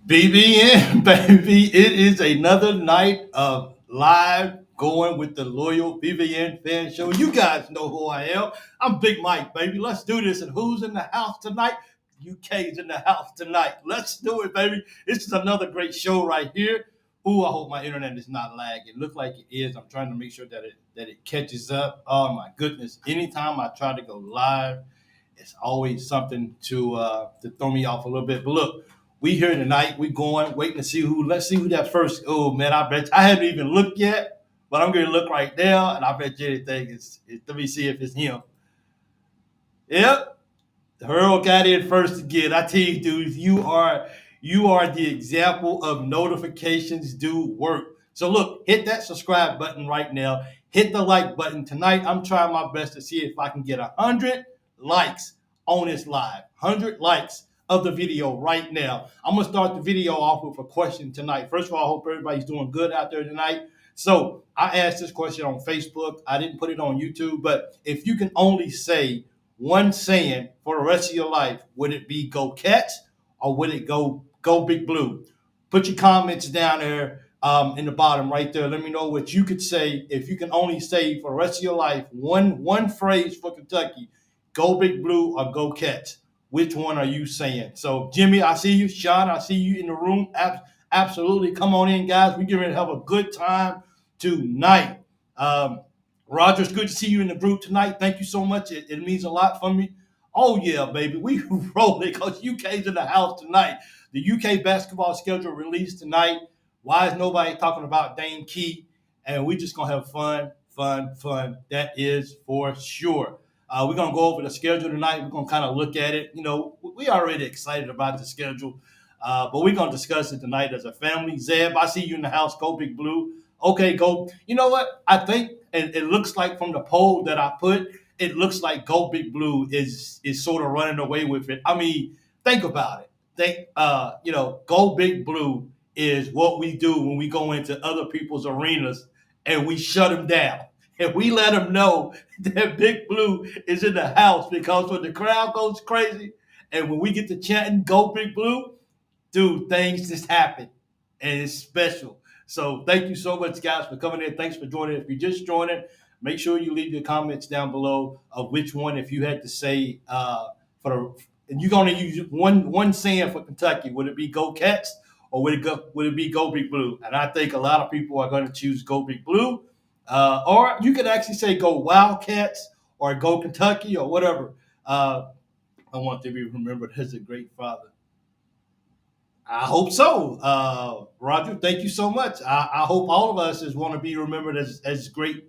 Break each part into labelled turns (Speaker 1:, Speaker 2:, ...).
Speaker 1: BBN, baby. It is another night of live going with the loyal BBN fan show. You guys know who I am. I'm Big Mike, baby. Let's do this. And who's in the house tonight? UK's in the house tonight. Let's do it, baby. This is another great show right here. Ooh, I hope my internet is not lagging. It looks like it is. I'm trying to make sure that it catches up. Oh my goodness. Anytime I try to go live, it's always something to throw me off a little bit. But look, we here tonight. We going, waiting to see who. Let's see who that first. Oh man, I haven't even looked yet, but I'm gonna look right now, and I bet you anything let me see if it's him. Yep, Earl got in first again. I tell you, dude, you are the example of notifications do work. So look, hit that subscribe button right now. Hit the like button. Tonight, I'm trying my best to see if I can get 100 likes on this live. 100 likes of the video right now. I'm gonna start the video off with a question tonight. First of all, I hope everybody's doing good out there tonight. So I asked this question on Facebook. I didn't put it on YouTube, but if you can only say one saying for the rest of your life, would it be "Go Cats" or would it go Big Blue? Put your comments down there in the bottom right there. Let me know what you could say if you can only say for the rest of your life one phrase for Kentucky: "Go Big Blue" or "Go Cats." Which one are you saying? So Jimmy, I see you. Sean, I see you in the room. Absolutely, come on in, guys. We're getting ready to have a good time tonight. Roger, it's good to see you in the group tonight. Thank you so much. It means a lot for me. Oh yeah, baby, we rolling because UK's in the house tonight. The UK basketball schedule released tonight. Why is nobody talking about Dane Key? And we just gonna have fun, fun, fun. That is for sure. We're gonna go over the schedule tonight. We're gonna kind of look at it. You know, we already excited about the schedule, but we're gonna discuss it tonight as a family. Zeb, I see you in the house. Go Big Blue. Okay, go. You know what? I think, and it looks like from the poll that I put, it looks like Go Big Blue is sort of running away with it. I mean, think about it. Go Big Blue is what we do when we go into other people's arenas and we shut them down. And we let them know that Big Blue is in the house because when the crowd goes crazy and when we get to chanting Go Big Blue, dude, things just happen and it's special. So thank you so much, guys, for coming in. Thanks for joining. If you just joining, make sure you leave your comments down below of which one, if you had to say for the, and you're gonna use one saying for Kentucky. Would it be Go Cats or would it be Go Big Blue? And I think a lot of people are going to choose Go Big Blue, or you could actually say Go Wildcats or Go Kentucky or whatever. I want to be remembered as a great father. I hope so, Roger. Thank you so much. I hope all of us is want to be remembered as great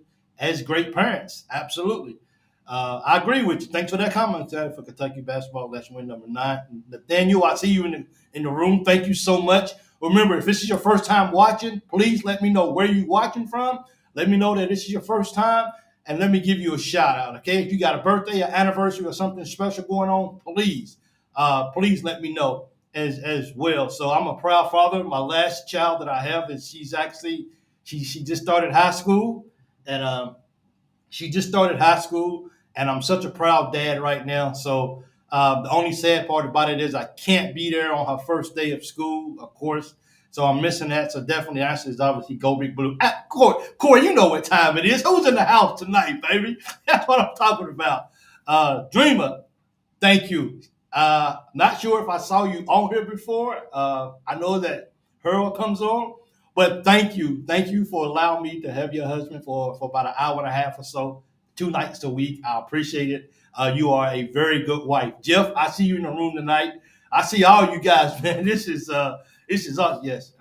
Speaker 1: parents. Absolutely. I agree with you. Thanks for that comment for Kentucky basketball. Let's win number 9. Nathaniel, I see you in the room. Thank you so much. Remember, if this is your first time watching, please let me know where you're watching from. Let me know that this is your first time, and let me give you a shout out. Okay, if you got a birthday, an anniversary, or something special going on, please let me know as well. So I'm a proud father. My last child that I have is she just started high school, and I'm such a proud dad right now. So the only sad part about it is I can't be there on her first day of school, of course. So I'm missing that. So definitely, answer is obviously Go Big Blue. Corey, you know what time it is. Who's in the house tonight, baby? That's what I'm talking about. Dreamer, thank you. Not sure if I saw you on here before. I know that Harold comes on, but thank you. Thank you for allowing me to have your husband for about an hour and a half or so, 2 nights a week. I appreciate it. You are a very good wife. Jeff, I see you in the room tonight. I see all you guys, man. This is us. Yes.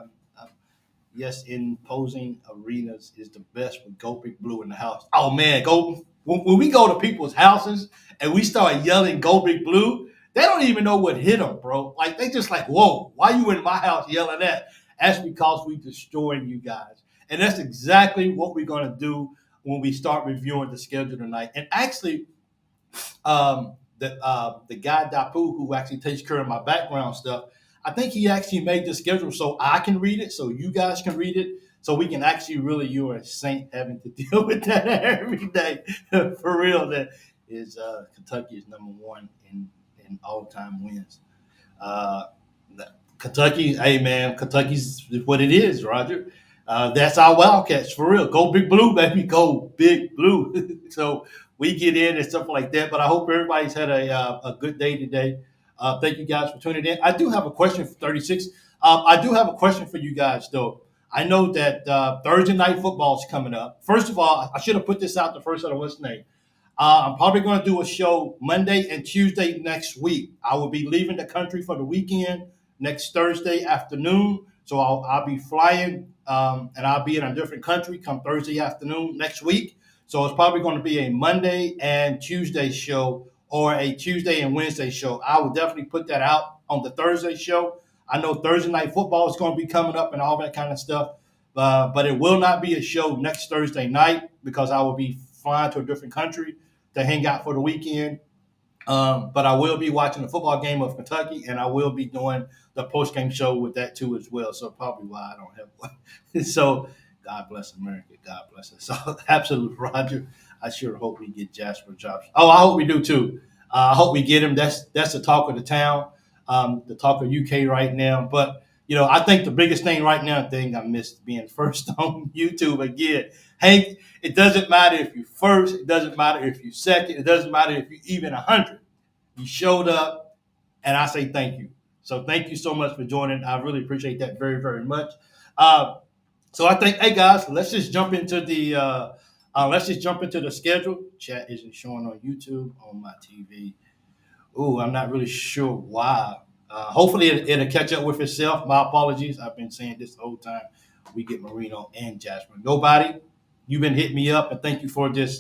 Speaker 1: Yes, imposing arenas is the best with Go Big Blue in the house. Oh man, go when we go to people's houses and we start yelling Go Big Blue, they don't even know what hit them, bro. Like they just like, whoa, why you in my house yelling that? That's because we destroying you guys, and that's exactly what we're gonna do when we start reviewing the schedule tonight. And actually, the guy Dapu who actually takes care of my background stuff, I think he actually made the schedule so I can read it, so you guys can read it, so we can actually really you're a saint having to deal with that every day. For real, that is Kentucky is number 1 in all time wins. Uh, Kentucky, hey man, Kentucky's what it is, Roger. That's our Wildcats for real. Go Big Blue, baby. Go Big Blue. So we get in and stuff like that. But I hope everybody's had a good day today. Thank you guys for tuning in. I do have a question for 36. I do have a question for you guys though. I know that Thursday night football is coming up. First of all, I should have put this out the first out of what's name. I'm probably going to do a show Monday and Tuesday next week. I will be leaving the country for the weekend next Thursday afternoon. So I'll be flying and I'll be in a different country come Thursday afternoon next week. So it's probably going to be a Monday and Tuesday show or a Tuesday and Wednesday show. I will definitely put that out on the Thursday show. I know Thursday night football is going to be coming up and all that kind of stuff. But it will not be a show next Thursday night because I will be flying to a different country to hang out for the weekend. But I will be watching the football game of Kentucky, and I will be doing the post game show with that too as well. So probably why I don't have one. So God bless America. God bless us. So absolute Roger. I sure hope we get Jasper jobs. Oh, I hope we do too. I hope we get him. That's the talk of the town, the talk of UK right now. But I think the biggest thing right now, I missed being first on YouTube again. Hank, it doesn't matter if you first, it doesn't matter if you second, it doesn't matter if you even 100. You showed up, and I say thank you. So thank you so much for joining. I really appreciate that very, very much. Uh, so I think, hey guys, let's just jump into the schedule. Chat isn't showing on YouTube on my TV. Ooh, I'm not really sure why. Hopefully it'll catch up with itself. My apologies. I've been saying this the whole time. We get Marino and Jasper. Nobody, you've been hitting me up, and thank you for this.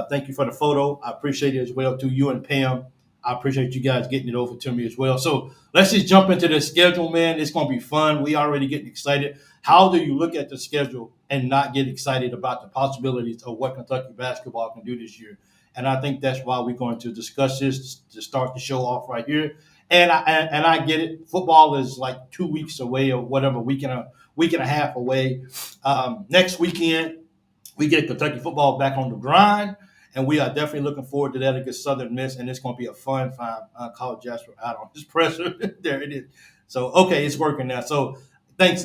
Speaker 1: Thank you for the photo. I appreciate it as well to you and Pam. I appreciate you guys getting it over to me as well. So let's just jump into the schedule, man. It's going to be fun. We already getting excited. How do you look at the schedule and not get excited about the possibilities of what Kentucky basketball can do this year? And I think that's why we're going to discuss this to start the show off right here. And I get it. Football is like 2 weeks away or whatever, week and a half away. Next weekend, we get Kentucky football back on the grind, and we are definitely looking forward to that against Southern Miss, and it's going to be a fun time. Call Jasper out on his presser. There it is. So okay, it's working now. So thanks,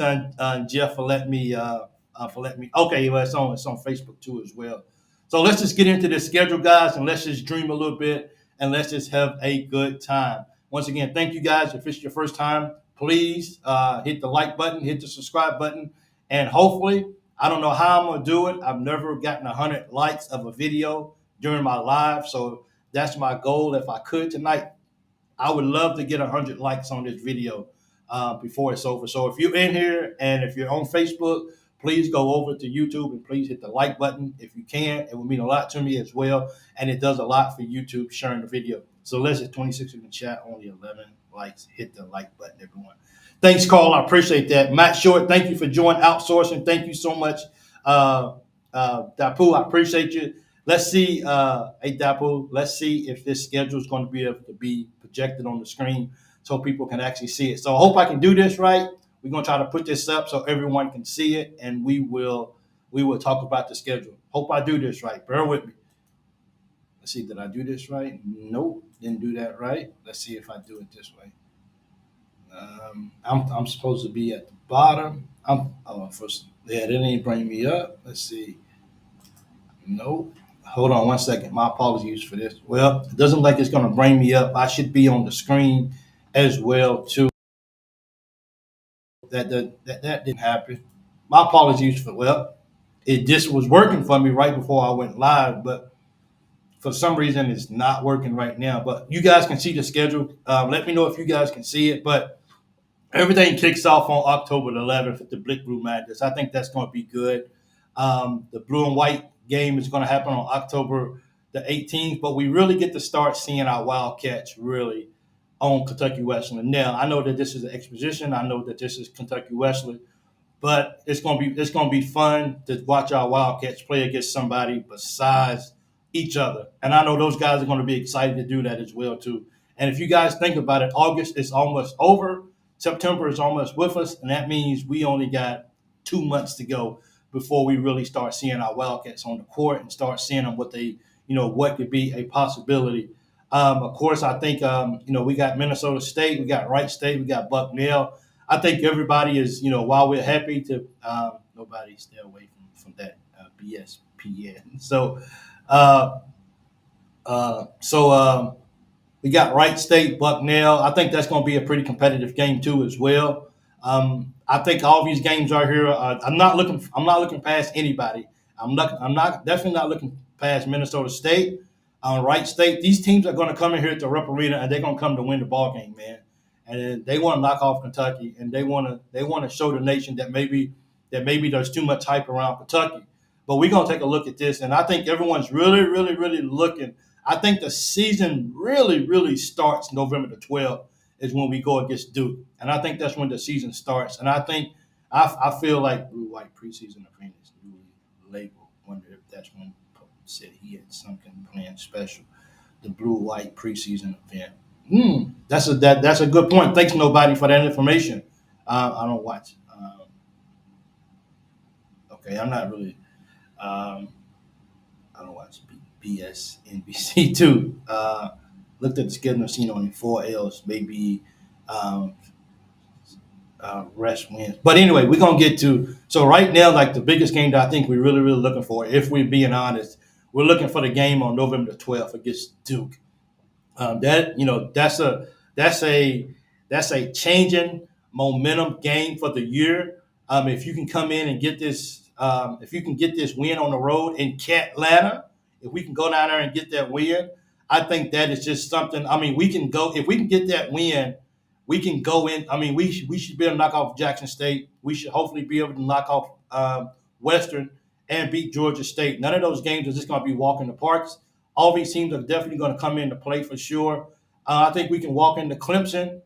Speaker 1: Jeff, for letting me. Okay, well, it's on Facebook too as well. So let's just get into this schedule, guys, and let's just dream a little bit, and let's just have a good time. Once again, thank you guys. If it's your first time, please hit the like button, hit the subscribe button, and hopefully, I don't know how I'm going to do it. I've never gotten 100 likes of a video during my live, so that's my goal. If I could tonight, I would love to get 100 likes on this video before it's over. So if you're in here and if you're on Facebook, please go over to YouTube and please hit the like button if you can. It would mean a lot to me as well, and it does a lot for YouTube sharing the video. So let's just 26 in the chat, only 11 likes. Hit the like button, everyone. Thanks, Carl. I appreciate that. Matt Short, thank you for joining Outsourcing. Thank you so much. Dapu, I appreciate you. Let's see, hey Dapu, let's see if this schedule is going to be able to be projected on the screen so people can actually see it. So I hope I can do this right. We're going to try to put this up so everyone can see it, and we will talk about the schedule. Hope I do this right. Bear with me. Let's see, did I do this right? Nope, didn't do that right. Let's see if I do it this way. I'm supposed to be at the bottom. First, yeah, that didn't bring me up. Let's see. Nope. Hold on one second. My apologies for this. Well, it doesn't look like it's going to bring me up. I should be on the screen as well too. That didn't happen. My apologies for it just was working for me right before I went live, but for some reason it's not working right now. But you guys can see the schedule. Let me know if you guys can see it. But everything kicks off on October the 11th at the Blick Brew Madness. I think that's going to be good. The blue and white game is going to happen on October the 18th, but we really get to start seeing our Wildcats really on Kentucky Wesleyan. Now, I know that this is an exposition. I know that this is Kentucky Wesleyan, but it's gonna be fun to watch our Wildcats play against somebody besides each other. And I know those guys are going to be excited to do that as well too. And if you guys think about it, August is almost over. September is almost with us, and that means we only got 2 months to go before we really start seeing our Wildcats on the court and start seeing them what could be a possibility Of course, I think we got Minnesota State, we got Wright State, we got Bucknell. I think everybody is, while we're happy to, nobody stay away from that BSPN. Uh, so we got Wright State, Bucknell. I think that's going to be a pretty competitive game too, as well. I think all these games are here. I'm not looking. I'm not looking past anybody. I'm not definitely not looking past Minnesota State, Wright State. These teams are going to come in here at the Rupp Arena and they're going to come to win the ball game, man. And they want to knock off Kentucky, and they want to show the nation that maybe there's too much hype around Kentucky. But we're going to take a look at this, and I think everyone's really, really, really looking. I think the season really, really starts November the 12th is when we go against Duke, and I think that's when the season starts. And I feel like Blue White preseason event is newly labeled. Wonder if that's when Pope said he had something planned special. The Blue White preseason event. That's a good point. Thanks nobody for that information. I don't watch. Okay, I'm not really. Um, I don't watch BS NBC too. Looked at the schedule, seen only 4 L's, maybe um, rest wins. But anyway, we're gonna get to so right now, like the biggest game that I think we're really, really looking for, if we're being honest, we're looking for the game on November the 12th against Duke. That's a that's a changing momentum game for the year. If you can come in and get this, if you can get this win on the road in Atlanta, if we can go down there and get that win, I think that is just something. I mean, we can go if we can get that win, we can go in. I mean, we should be able to knock off Jackson State. We should hopefully be able to knock off Western and beat Georgia State. None of those games are just going to be walk in the parks. All these teams are definitely going to come in to play for sure. I think we can walk into Clemson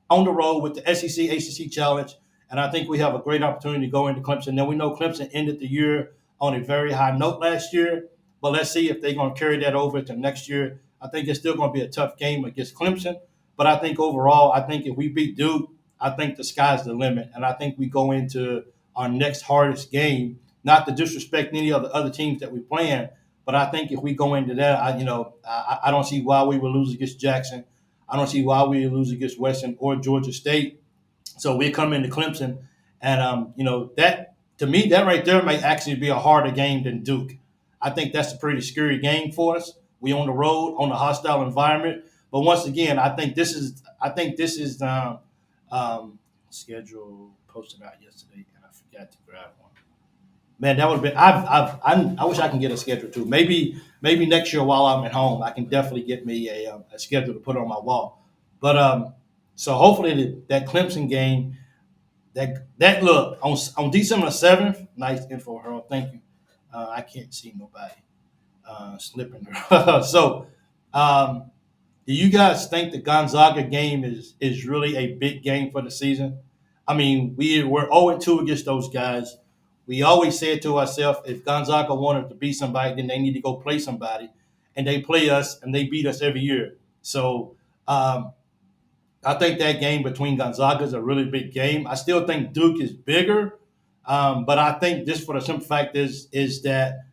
Speaker 1: on the road with the SEC ACC Challenge, and I think we have a great opportunity to go into Clemson. Now we know Clemson ended the year on a very high note last year, but let's see if they're going to carry that over to next year. I think it's still going to be a tough game against Clemson, but I think overall, I think if we beat Duke, I think the sky's the limit, and I think we go into our next hardest game. Not to disrespect any of the other teams that we playing, but I think if we go into that, I don't see why we would lose against Jackson. I don't see why we would lose against Western or Georgia State. So we come into Clemson, and that to me that right there may actually be a harder game than Duke. I think that's a pretty scary game for us. We on the road on a hostile environment, but once again, I think this is schedule posted out yesterday, and I forgot to grab one. Man, that would have been. I wish I can get a schedule too. Maybe next year while I'm at home, I can definitely get me a schedule to put on my wall. But so hopefully that Clemson game, that look on December 7th. Nice info, Harold. Thank you. I can't see nobody slipping. So, um, do you guys think the Gonzaga game is really a big game for the season? I mean, we're 0-2 against those guys. We always said to ourselves, if Gonzaga wanted to beat somebody, then they need to go play somebody, and they play us and they beat us every year. So um, I think that game between Gonzaga is a really big game. I still think Duke is bigger, but I think just for the simple fact is that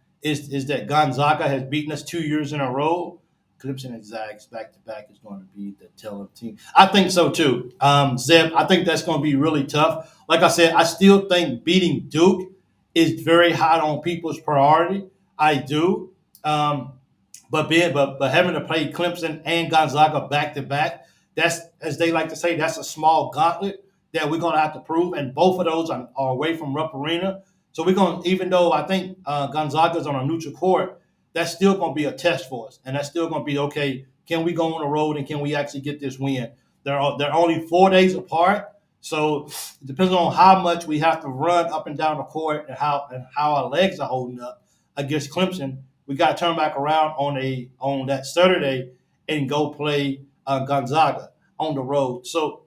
Speaker 1: Gonzaga has beaten us 2 years in a row. Clemson and Zags back to back is going to be the teller team. I think so too. Zeb, I think that's going to be really tough. Like I said, I still think beating Duke is very high on people's priority. I do. But having to play Clemson and Gonzaga back to back, that's as they like to say, that's a small gauntlet that we're going to have to prove. And both of those are away from Rupp Arena. So we're going, even though I think Gonzaga's on a neutral court, that's still going to be a test for us, and that's still going to be okay. Can we go on the road and can we actually get this win? They're only 4 days apart, so it depends on how much we have to run up and down the court and how our legs are holding up against Clemson. We got to turn back around on that Saturday and go play Gonzaga on the road. So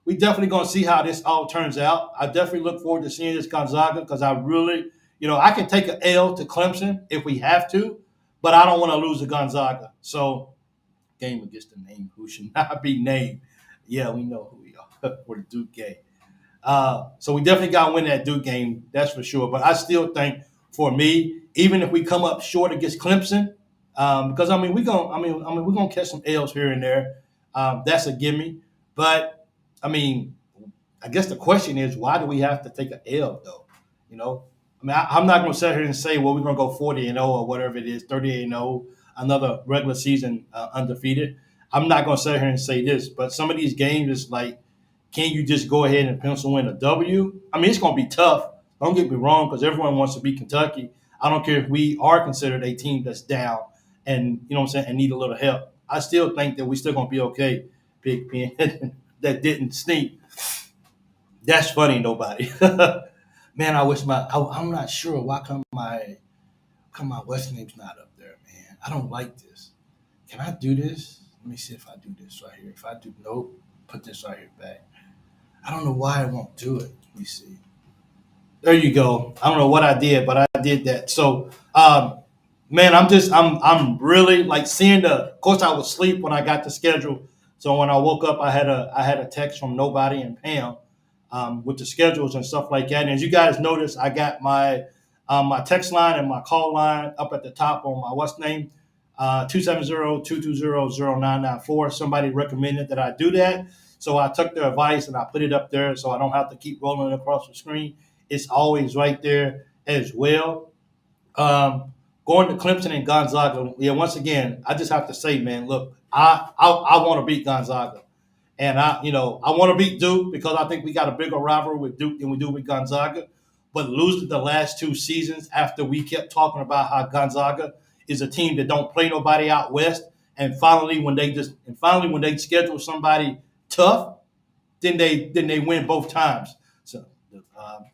Speaker 1: we definitely going to see how this all turns out. I definitely look forward to seeing this Gonzaga because I really, I can take an L to Clemson if we have to, but I don't want to lose to Gonzaga. So game against the name who should not be named. Yeah, we know who we are for the Duke game. So we definitely got to win that Duke game, that's for sure. But I still think, for me, even if we come up short against Clemson, Because we're gonna catch some L's here and there. That's a gimme. But I mean, I guess the question is, why do we have to take an L though? You know, I'm not going to sit here and say, well, we're going to go 40-0 or whatever it is, 38-0, another regular season undefeated. I'm not going to sit here and say this, but some of these games is like, can you just go ahead and pencil in a W? I mean, it's going to be tough. Don't get me wrong, because everyone wants to beat Kentucky. I don't care if we are considered a team that's down and you know what I'm saying and need a little help. I still think that we're still going to be okay. Big Pen that didn't sneak. That's funny, nobody. Man, I wish I'm not sure why come my West name's not up there, man. I don't like this. Can I do this? Let me see if I do this right here. If I do nope, put this right here back. I don't know why I won't do it. Let me see. There you go. I don't know what I did, but I did that. So man, I'm really like seeing the. Of course, I was asleep when I got the schedule. So when I woke up, I had a text from nobody and Pam with the schedules and stuff like that. And as you guys notice, I got my text line and my call line up at the top on my what's name 270-220-0994. Somebody recommended that I do that. So I took their advice and I put it up there so I don't have to keep rolling across the screen. It's always right there as well. Going to Clemson and Gonzaga. Yeah, once again, I just have to say, man, look, I want to beat Gonzaga. And I want to beat Duke because I think we got a bigger rivalry with Duke than we do with Gonzaga. But losing the last two seasons after we kept talking about how Gonzaga is a team that don't play nobody out west, and finally when they schedule somebody tough, then they win both times. So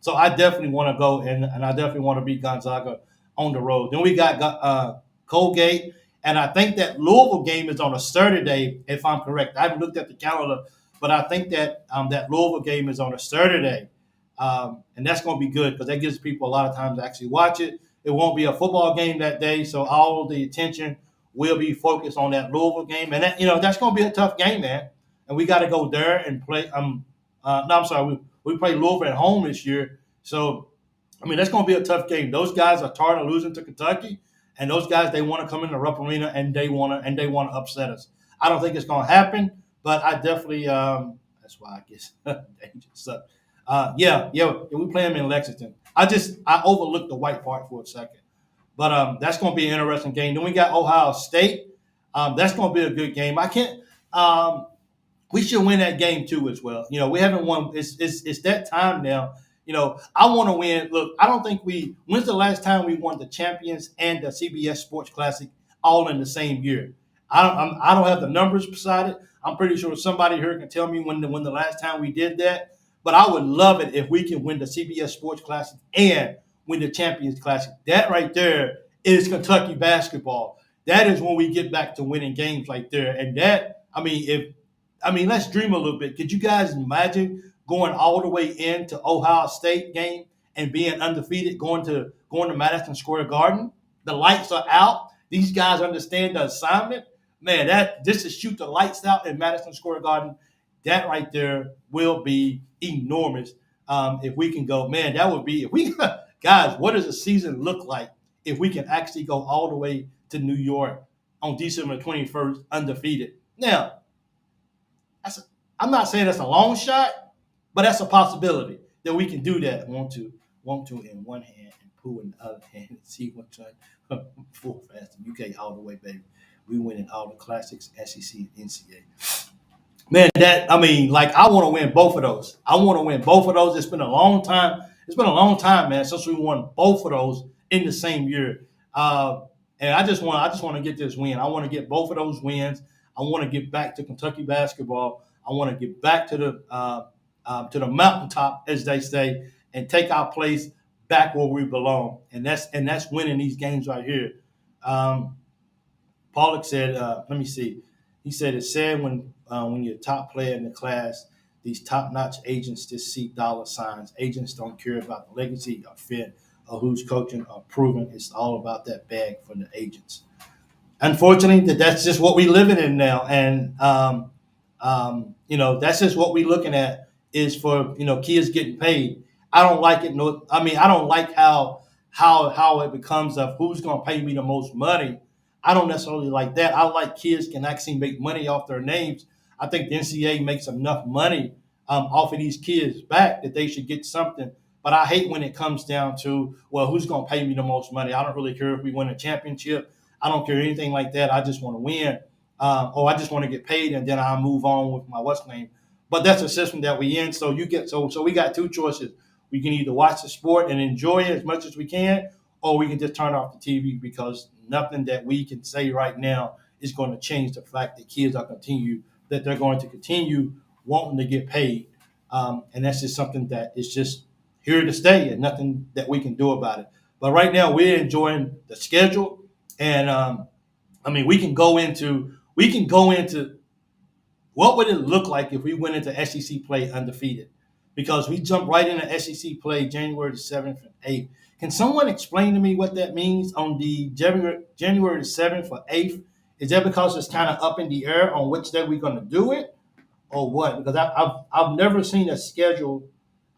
Speaker 1: so I definitely want to go and I definitely want to beat Gonzaga on the road. Then we got Colgate, and I think that Louisville game is on a Saturday, if I'm correct. I haven't looked at the calendar, but I think that that Louisville game is on a Saturday, and that's going to be good because that gives people a lot of time to actually watch it. It won't be a football game that day, so all of the attention will be focused on that Louisville game, and that's going to be a tough game, man. And we got to go there and play. No, I'm sorry, we play Louisville at home this year, so I mean that's going to be a tough game. Those guys are tired of losing to Kentucky, and those guys they want to come in the Rupp Arena and they want to upset us. I don't think it's going to happen, but I definitely that's why I guess dangerous. So, yeah, we play them in Lexington. I overlooked the white part for a second, but that's going to be an interesting game. Then we got Ohio State. That's going to be a good game. I can't. We should win that game too as well. We haven't won. It's that time now. I want to win. Look, I don't think we. When's the last time we won the Champions and the CBS Sports Classic all in the same year? I don't have the numbers beside it. I'm pretty sure somebody here can tell me when the last time we did that. But I would love it if we can win the CBS Sports Classic and win the Champions Classic. That right there is Kentucky basketball. That is when we get back to winning games right there. And that, let's dream a little bit. Could you guys imagine going all the way into Ohio State game and being undefeated, going to Madison Square Garden? The lights are out. These guys understand the assignment. Man, that this is shoot the lights out in Madison Square Garden. That right there will be enormous. If we can go, man, that would be if we guys. What does a season look like if we can actually go all the way to New York on December 21st undefeated? Now, that's I'm not saying that's a long shot, but that's a possibility that we can do that. Want to in one hand and pull in the other hand and see which one full fast. UK all the way, baby. We winning all the classics, SEC and NCAA. Man, I want to win both of those. I want to win both of those. It's been a long time. It's been a long time, man, since we won both of those in the same year. And I just want to get this win. I want to get both of those wins. I want to get back to Kentucky basketball. I want to get back to the mountaintop, as they say, and take our place back where we belong. And that's winning these games right here. Pollock said, let me see. He said it's sad when you're a top player in the class, these top-notch agents just see dollar signs. Agents don't care about the legacy or fit or who's coaching or proving. It's all about that bag for the agents. Unfortunately, that's just what we living in now, and that's just what we looking at is for kids getting paid. I don't like it. No, I don't like how it becomes of who's going to pay me the most money. I don't necessarily like that. I like kids can actually make money off their names. I think the NCAA makes enough money off of these kids back that they should get something. But I hate when it comes down to, well, who's going to pay me the most money? I don't really care if we win a championship. I don't care anything like that. I just want to win, or I just want to get paid, and then I'll move on with my what's name. But that's the system that we in. So so we got two choices. We can either watch the sport and enjoy it as much as we can, or we can just turn off the TV because nothing that we can say right now is going to change the fact that kids are they're going to continue wanting to get paid, and that's just something that is just here to stay, and nothing that we can do about it. But right now, we're enjoying the schedule, and I mean, we can go into what would it look like if we went into SEC play undefeated? Because we jumped right into SEC play January the 7th and 8th. Can someone explain to me what that means on the January the 7th or 8th? Is that because it's kind of up in the air on which day we're going to do it or what? Because I've never seen a schedule.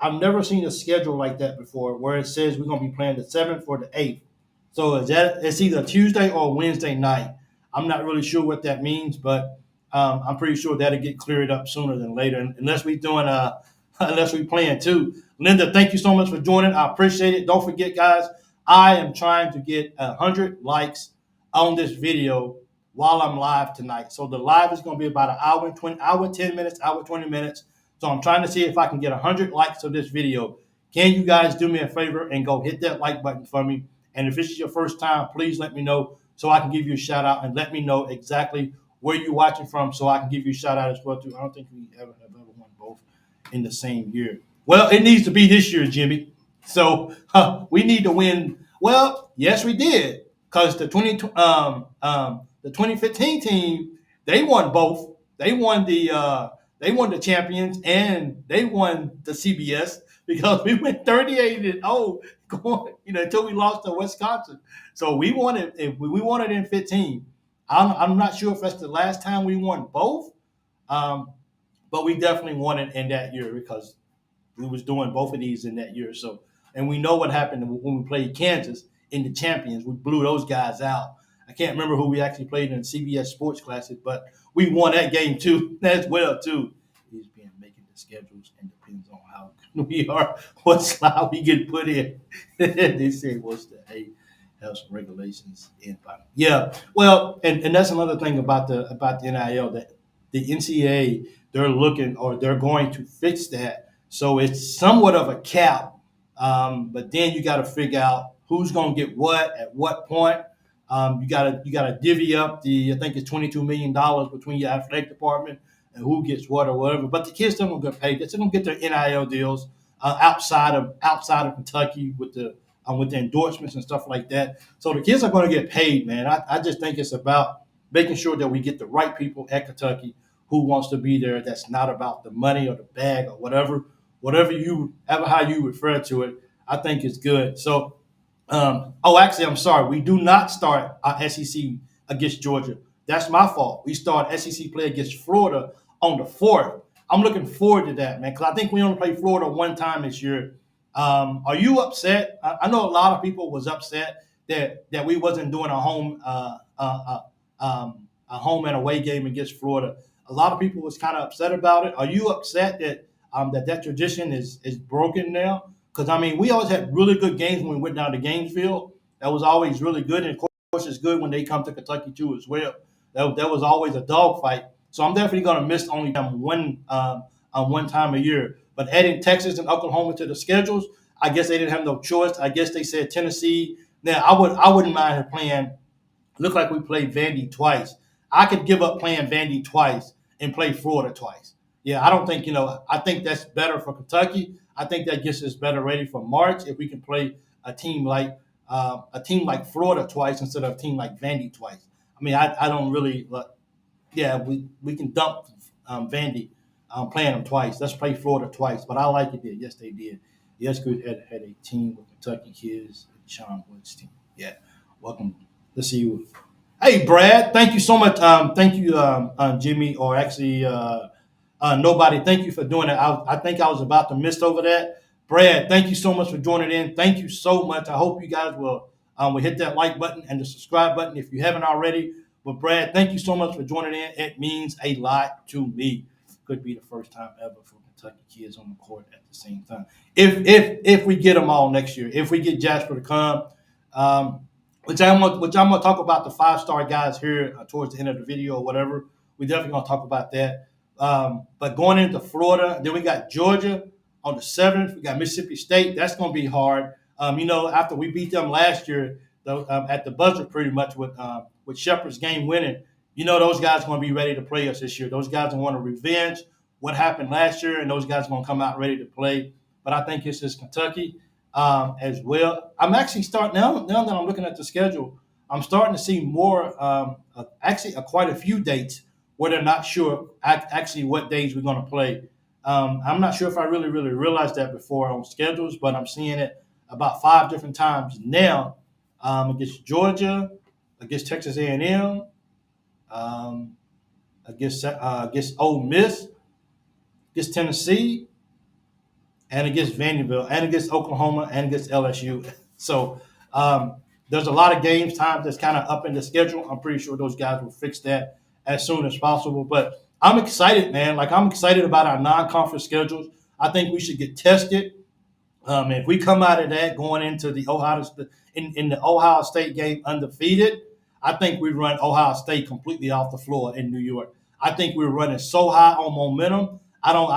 Speaker 1: I've never seen a schedule like that before where it says we're going to be playing the 7th or the 8th. So it's either Tuesday or Wednesday night. I'm not really sure what that means, but I'm pretty sure that'll get cleared up sooner than later, unless we doing unless we playing too. Linda, thank you so much for joining. I appreciate it. Don't forget, guys, I am trying to get 100 likes on this video while I'm live tonight. So the live is going to be about an hour and 10 minutes, hour 20 minutes. So I'm trying to see if I can get 100 likes of this video. Can you guys do me a favor and go hit that like button for me? And if this is your first time, please let me know so I can give you a shout out and let me know exactly where you're watching from so I can give you a shout out as well too. I don't think we have ever won both in the same year. Well, it needs to be this year, Jimmy. So we need to win. Well, yes, we did because the 2015 team, they won both. They won the champions and they won the CBS because we went 38-0 going, until we lost to Wisconsin. So we won it. If we won it in 15. I'm not sure if that's the last time we won both, but we definitely won it in that year because we was doing both of these in that year. So, and we know what happened when we played Kansas in the champions. We blew those guys out. I can't remember who we actually played in CBS Sports Classic, but we won that game too as well too. He's been making the schedules and depends on how we are, what slot we get put in. They say what's the have some regulations in. Yeah, well, and that's another thing about the NIL that the NCAA they're looking or they're going to fix that. So it's somewhat of a cap, but then you got to figure out who's going to get what at what point. You gotta divvy up the I think it's $22 million between your athletic department and who gets what or whatever. But the kids still gonna get paid. They're still gonna get their NIL deals outside of Kentucky with the endorsements and stuff like that. So the kids are going to get paid, man. I just think it's about making sure that we get the right people at Kentucky who wants to be there. That's not about the money or the bag or how you refer to it. I think it's good. So, actually, I'm sorry. We do not start our SEC against Georgia. That's my fault. We start SEC play against Florida on the 4th. I'm looking forward to that, man, because I think we only played Florida one time this year. Are you upset? I know a lot of people was upset that we wasn't doing a home and away game against Florida. A lot of people was kind of upset about it. Are you upset that tradition is broken now? Because I mean, we always had really good games when we went down to Gainesville. That was always really good, and of course, it's good when they come to Kentucky too as well. That was always a dogfight. So I'm definitely going to miss only them one time a year. But adding Texas and Oklahoma to the schedules, I guess they didn't have no choice. I guess they said Tennessee. Now I wouldn't mind playing. Look like we played Vandy twice. I could give up playing Vandy twice and play Florida twice. Yeah, I don't think I think that's better for Kentucky. I think that gets us better ready for March if we can play a team like Florida twice instead of a team like Vandy twice. I mean, I don't really. Yeah, we can dump Vandy playing them twice. Let's play Florida twice. But I like it there. Yes, they did. Yes, good had a team with Kentucky kids, Sean Wood's team. Yeah, welcome. Let's see you. Hey, Brad, thank you so much. Thank you, Jimmy, or actually nobody. Thank you for doing it. I think I was about to miss over that. Brad, thank you so much for joining in. Thank you so much. I hope you guys will We hit that like button and the subscribe button if you haven't already. But Brad, thank you so much for joining in. It means a lot to me. Could be the first time ever for Kentucky kids on the court at the same time. If we get them all next year, if we get Jasper to come, um, which I'm gonna talk about the 5-star guys here towards the end of the video or whatever. We definitely gonna talk about that. But going into Florida, then we got Georgia on the 7th. We got Mississippi State. That's gonna be hard. After we beat them last year at the buzzer, pretty much with Shepard's game winning. Those guys are going to be ready to play us this year. Those guys want to revenge what happened last year, and those guys are going to come out ready to play. But I think it's just Kentucky as well. I'm actually starting now that I'm looking at the schedule. I'm starting to see more, quite a few dates where they're not sure actually what days we're going to play. I'm not sure if I really realized that before on schedules, but I'm seeing it about 5 different times now against Georgia, against Texas A&M, against Ole Miss, against Tennessee, and against Vanderbilt, and against Oklahoma, and against LSU. So there's a lot of games times that's kind of up in the schedule. I'm pretty sure those guys will fix that as soon as possible. But I'm excited, man. Like, I'm excited about our non-conference schedules. I think we should get tested. If we come out of that going into the in the Ohio State game undefeated, I think we run Ohio State completely off the floor in New York. I think we're running so high on momentum. I don't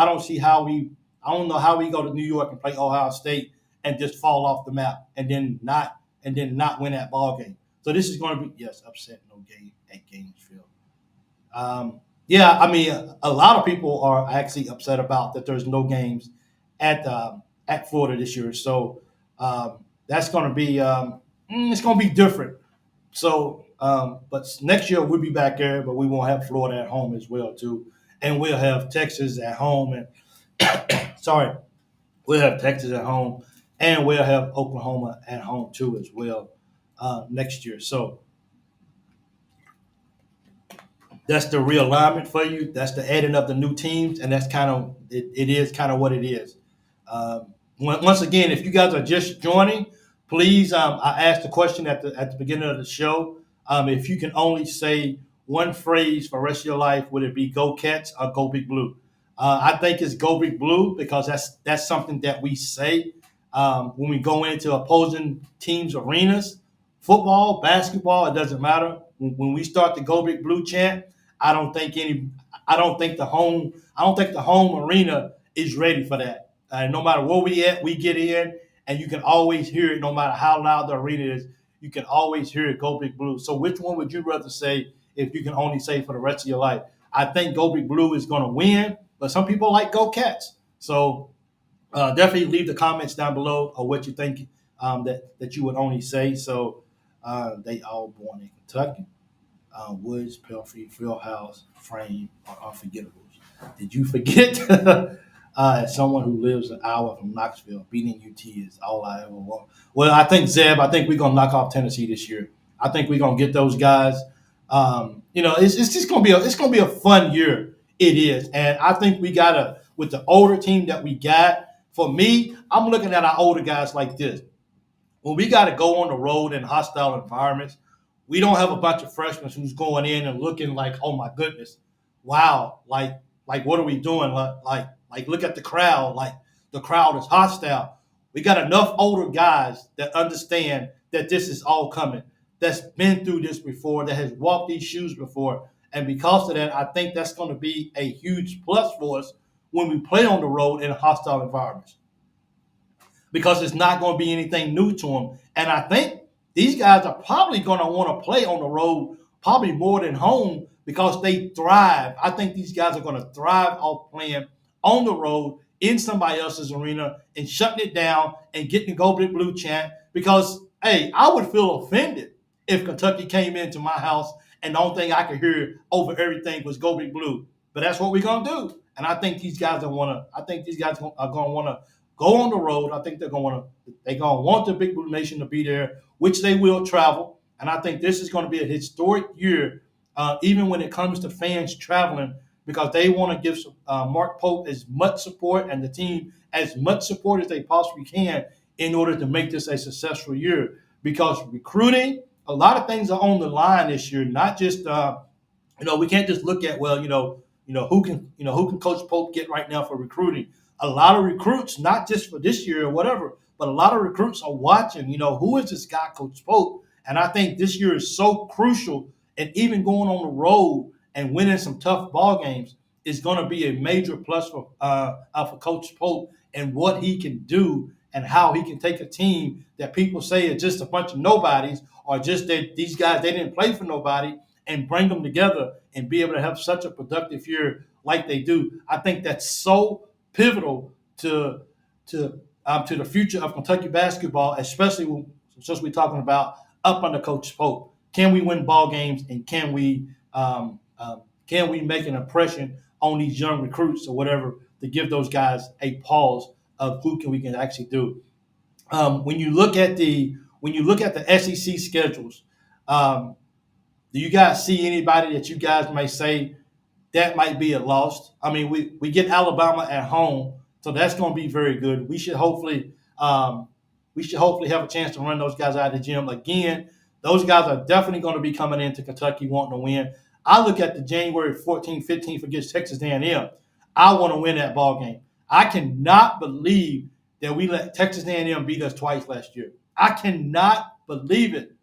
Speaker 1: know how we go to New York and play Ohio State and just fall off the map and then not win that ball game. So this is going to be upset no game at Gainesville. A lot of people are actually upset about that. There's no games at Florida this year, so that's going to be it's going to be different. So, but next year we'll be back there, but we won't have Florida at home as well too, and we'll have Texas at home, and we'll have Texas at home, and we'll have Oklahoma at home too as well next year. So that's the realignment for you. That's the adding of the new teams, and that's kind of it is kind of what it is. Once again, if you guys are just joining, please, I asked the question at the beginning of the show. If you can only say one phrase for the rest of your life, would it be "Go Cats" or "Go Big Blue"? I think it's "Go Big Blue" because that's something that we say when we go into opposing teams' arenas, football, basketball. It doesn't matter. When we start the "Go Big Blue" chant, I don't think the home arena is ready for that. No matter where we at, we get in, and you can always hear it. No matter how loud the arena is, you can always hear it. Go Big Blue. So, which one would you rather say if you can only say for the rest of your life? I think Go Big Blue is going to win, but some people like Go Cats. So, definitely leave the comments down below of what you think that you would only say. So, they all born in Kentucky. Woods, Pelfrey, Fieldhouse, Frame are unforgettables. Did you forget? As someone who lives an hour from Knoxville, beating UT is all I ever want. Well, I think Zeb, we're gonna knock off Tennessee this year. I think we're gonna get those guys. It's just gonna be a fun year. It is, and I think we gotta with the older team that we got. For me, I'm looking at our older guys like this. When we got to go on the road in hostile environments, we don't have a bunch of freshmen who's going in and looking like, oh my goodness, wow, like what are we doing? Like look at the crowd, like the crowd is hostile. We got enough older guys that understand that this is all coming, that's been through this before, that has walked these shoes before. And because of that, I think that's going to be a huge plus for us when we play on the road in hostile environments because it's not going to be anything new to them. And I think these guys are probably going to want to play on the road probably more than home because they thrive. I think these guys are going to thrive off playing on the road in somebody else's arena and shutting it down and getting the Go Big Blue chant because, hey, I would feel offended if Kentucky came into my house and the only thing I could hear over everything was Go Big Blue. But that's what we're going to do. And I think these guys are going to want to go on the road. I think they're going to want the Big Blue Nation to be there, which they will travel. And I think this is going to be a historic year, even when it comes to fans traveling, because they want to give Mark Pope as much support and the team as much support as they possibly can in order to make this a successful year. because recruiting, a lot of things are on the line this year. Not just we can't just look at who can Coach Pope get right now for recruiting. A lot of recruits, not just for this year or whatever, but a lot of recruits are watching. Who is this guy, Coach Pope? And I think this year is so crucial. And even going on the road and winning some tough ball games is going to be a major plus for Coach Pope and what he can do and how he can take a team that people say is just a bunch of nobodies or just that these guys they didn't play for nobody and bring them together and be able to have such a productive year like they do. I think that's so pivotal to the future of Kentucky basketball, especially since we're talking about up under Coach Pope. Can we win ball games and can we make an impression on these young recruits or whatever to give those guys a pause of who we can actually do? When you look at the SEC schedules, do you guys see anybody that you guys may say that might be a loss? I mean, we get Alabama at home, so that's going to be very good. We should hopefully have a chance to run those guys out of the gym again. Those guys are definitely going to be coming into Kentucky wanting to win. I look at the January 14th, 15th against Texas A&M. I want to win that ball game. I cannot believe that we let Texas A&M beat us twice last year. I cannot believe it.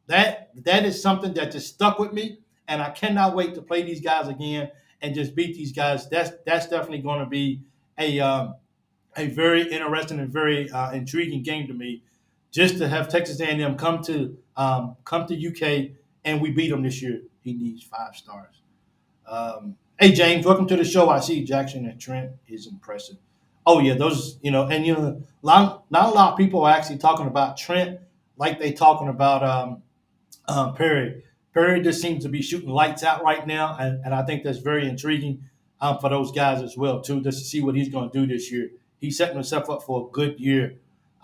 Speaker 1: That is something that just stuck with me, and I cannot wait to play these guys again and just beat these guys. That's definitely going to be a very interesting and very intriguing game to me. Just to have Texas A&M come to UK and we beat them this year. He needs 5 stars. Hey James, welcome to the show. I see Jackson and Trent is impressive. Oh yeah, those not a lot of people are actually talking about Trent like they talking about Perry. Perry just seems to be shooting lights out right now, and I think that's very intriguing for those guys as well too, just to see what he's going to do this year. He's setting himself up for a good year.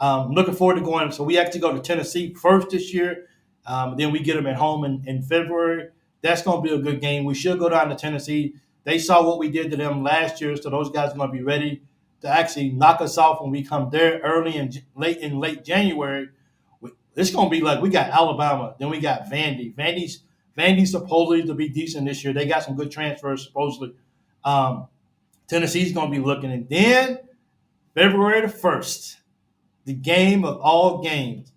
Speaker 1: Looking forward to going. So we actually go to Tennessee first this year. Then we get them at home in February. That's going to be a good game. We should go down to Tennessee. They saw what we did to them last year, so those guys are going to be ready to actually knock us off when we come there early and late January. It's going to be like we got Alabama, then we got Vandy. Vandy's supposedly to be decent this year. They got some good transfers supposedly. Tennessee's going to be looking, and then February the 1st, the game of all games.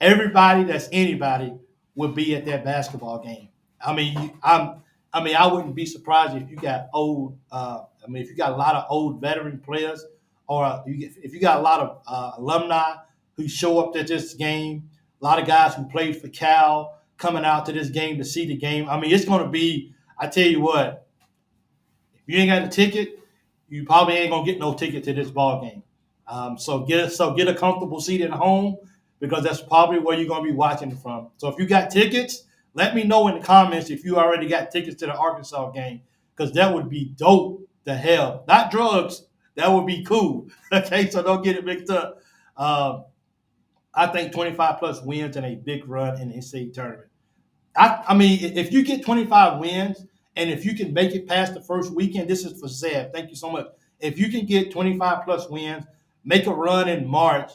Speaker 1: Everybody that's anybody would be at that basketball game. I wouldn't be surprised if you got if you got a lot of old veteran players, or if you got a lot of alumni who show up to this game, a lot of guys who played for Cal coming out to this game to see the game. I mean, it's going to be. I tell you what, if you ain't got a ticket, you probably ain't gonna get no ticket to this ball game. So get a comfortable seat at home because that's probably where you're gonna be watching it from. So if you got tickets, let me know in the comments if you already got tickets to the Arkansas game because that would be dope to hell. Not drugs. That would be cool. Okay, so don't get it mixed up. I think 25 plus wins and a big run in the NCAA tournament. I mean, if you get 25 wins and if you can make it past the first weekend, this is for Zeb. Thank you so much. If you can get 25 plus wins, make a run in March,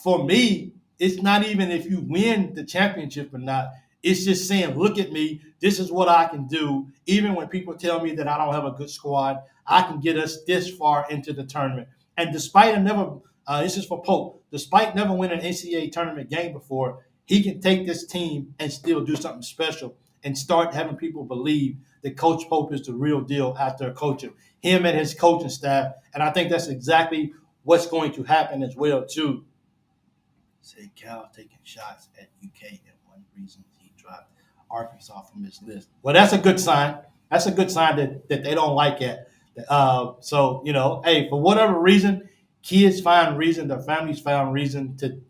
Speaker 1: for me, it's not even if you win the championship or not. It's just saying, look at me. This is what I can do. Even when people tell me that I don't have a good squad, I can get us this far into the tournament. And despite this is for Pope, despite never winning an NCAA tournament game before, he can take this team and still do something special and start having people believe that Coach Pope is the real deal out there coaching him and his coaching staff. And I think that's exactly what's going to happen as well, too. Say Cal taking shots at UK and one reason he dropped Arkansas from his list. Well, that's a good sign. That's a good sign that they don't like it. Hey, for whatever reason, kids find reason, their families found reason to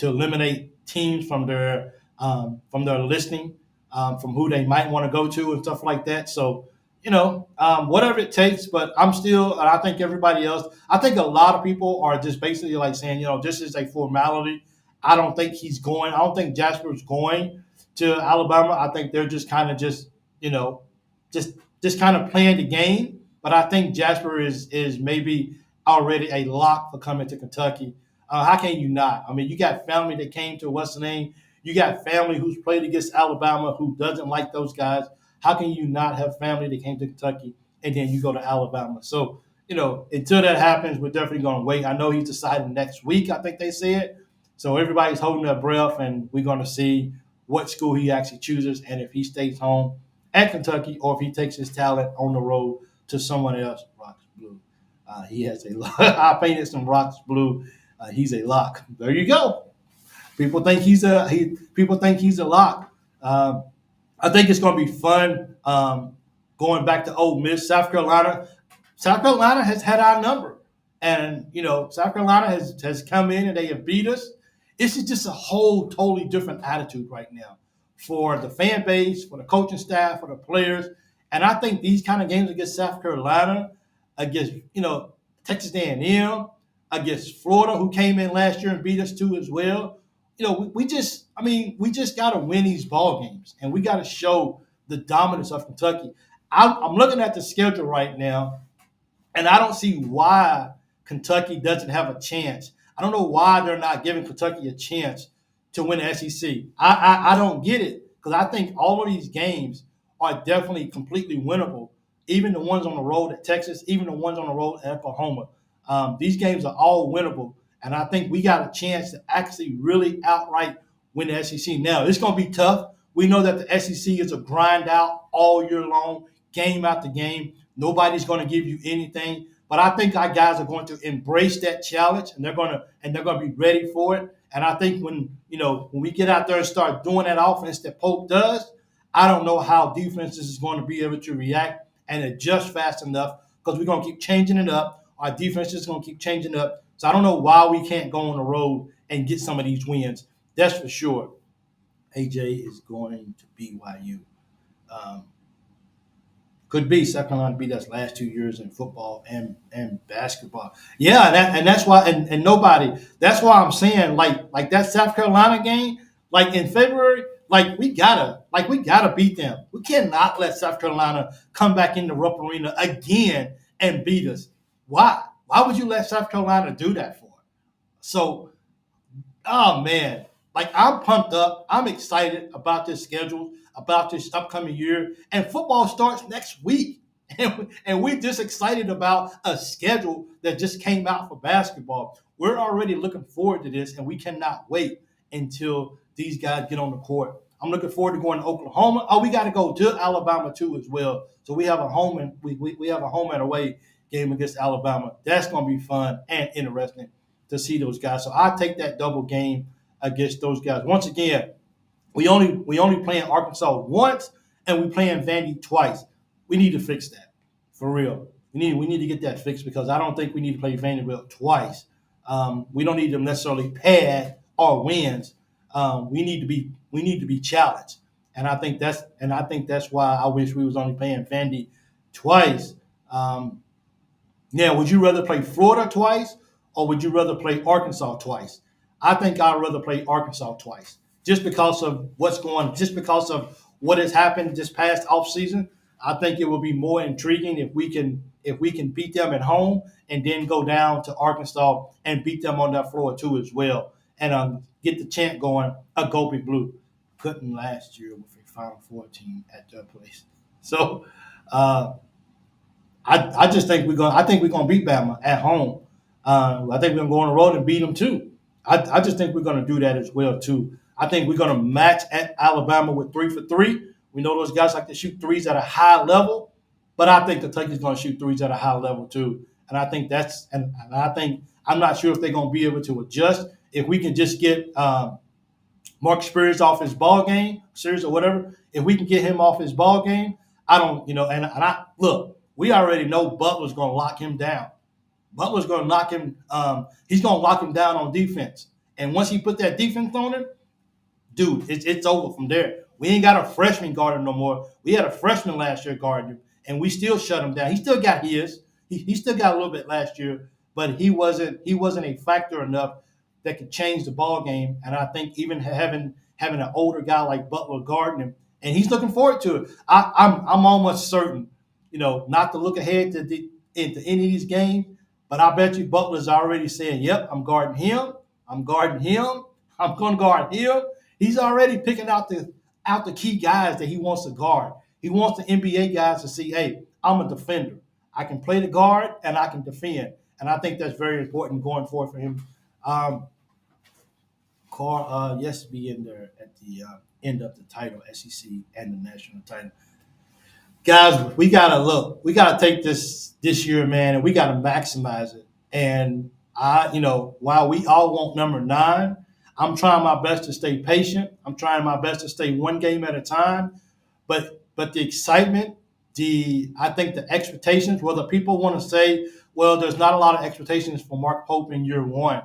Speaker 1: eliminate teams from their listing, from who they might want to go to and stuff like that. So, whatever it takes. But I think everybody else, I think a lot of people are just basically like saying, this is a formality. I don't think he's going. I don't think Jasper's going to Alabama. I think they're just kind of just kind of playing the game. But I think Jasper is maybe already a lock for coming to Kentucky. How can you not? I mean, you got family that came to what's the name? You got family who's played against Alabama who doesn't like those guys. How can you not have family that came to Kentucky and then you go to Alabama? So, until that happens, we're definitely going to wait. I know he's deciding next week, I think they said. So everybody's holding their breath, and we're going to see what school he actually chooses and if he stays home at Kentucky or if he takes his talent on the road to someone else. Rocks blue. He has a lock. I painted some rocks blue. He's a lock. There you go. People think people think he's a lock. I think it's going to be fun going back to Ole Miss, South Carolina. South Carolina has had our number, and South Carolina has come in and they have beat us. This is just a whole totally different attitude right now for the fan base, for the coaching staff, for the players, and I think these kind of games against South Carolina, against Texas A&M, against Florida, who came in last year and beat us too as well. We just got to win these ball games, and we got to show the dominance of Kentucky. I'm looking at the schedule right now, and I don't see why Kentucky doesn't have a chance. I don't know why they're not giving Kentucky a chance to win the SEC. I don't get it because I think all of these games are definitely completely winnable, even the ones on the road at Texas, even the ones on the road at Oklahoma. These games are all winnable, and I think we got a chance to actually really outright win the SEC. Now, it's going to be tough. We know that the SEC is a grind out all year long, game after game. Nobody's going to give you anything, but I think our guys are going to embrace that challenge, and they're going to be ready for it. And I think when we get out there and start doing that offense that Pope does, I don't know how defenses is going to be able to react and adjust fast enough because we're going to keep changing it up. Our defense is going to keep changing up. So I don't know why we can't go on the road and get some of these wins. That's for sure. AJ is going to BYU. Could be South Carolina beat us last 2 years in football and basketball. Yeah, and that's why and nobody. That's why I'm saying like that South Carolina game, like in February, we gotta beat them. We cannot let South Carolina come back in the Rupp Arena again and beat us. Why? Why would you let South Carolina do that for? So, oh man, I'm pumped up. I'm excited about this schedule, about this upcoming year, and football starts next week. And we're just excited about a schedule that just came out for basketball. We're already looking forward to this, and we cannot wait until these guys get on the court. I'm looking forward to going to Oklahoma. Oh, we got to go to Alabama too as well. So we have a home and we have a home and away game against Alabama. That's going to be fun and interesting to see those guys. So I take that double game against those guys. Once again, we only playing Arkansas once and we playing Vandy twice. We need to fix that for real. We need to get that fixed because I don't think we need to play Vanderbilt twice. We don't need them necessarily pad our wins. We need to be challenged, and I think that's why I wish we was only playing Vandy twice. Now, would you rather play Florida twice or would you rather play Arkansas twice? I think I'd rather play Arkansas twice just because of just because of what has happened this past offseason. I think it will be more intriguing if we can beat them at home and then go down to Arkansas and beat them on that floor too as well and get the chant going, a Go Big Blue. Couldn't last year with a Final Four team at their place. So, I just think I think we're gonna beat Bama at home. I think we're gonna go on the road and beat them too. I just think we're gonna do that as well too. I think we're gonna match at Alabama with 3 for 3. We know those guys like to shoot threes at a high level, but I think Kentucky's gonna shoot threes at a high level too. And I think I'm not sure if they're gonna be able to adjust. If we can just get Mark Spears off his ball game, series or whatever, if we can get him off his ball game, I don't, and I look. We already know Butler's going to lock him down. Butler's going to knock him. He's going to lock him down on defense. And once he put that defense on him, dude, it's over from there. We ain't got a freshman guarding no more. We had a freshman last year guarding him, and we still shut him down. He still got his. He still got a little bit last year, but he wasn't a factor enough that could change the ball game. And I think even having an older guy like Butler guarding him, and he's looking forward to it. I'm almost certain. Not to look ahead into any of these games, but I bet you Butler's already saying, yep, I'm guarding him, I'm guarding him. I'm going to guard him. He's already picking out the key guys that he wants to guard. He wants the NBA guys to see, hey, I'm a defender. I can play the guard and I can defend. And I think that's very important going forward for him. Carl, yes, be in there at the end of the title, SEC and the national title. Guys, we gotta look. We gotta take this year, man, and we gotta maximize it. And while we all want number 9, I'm trying my best to stay patient. I'm trying my best to stay one game at a time. But the excitement, I think the expectations, whether people want to say, well, there's not a lot of expectations for Mark Pope in year one.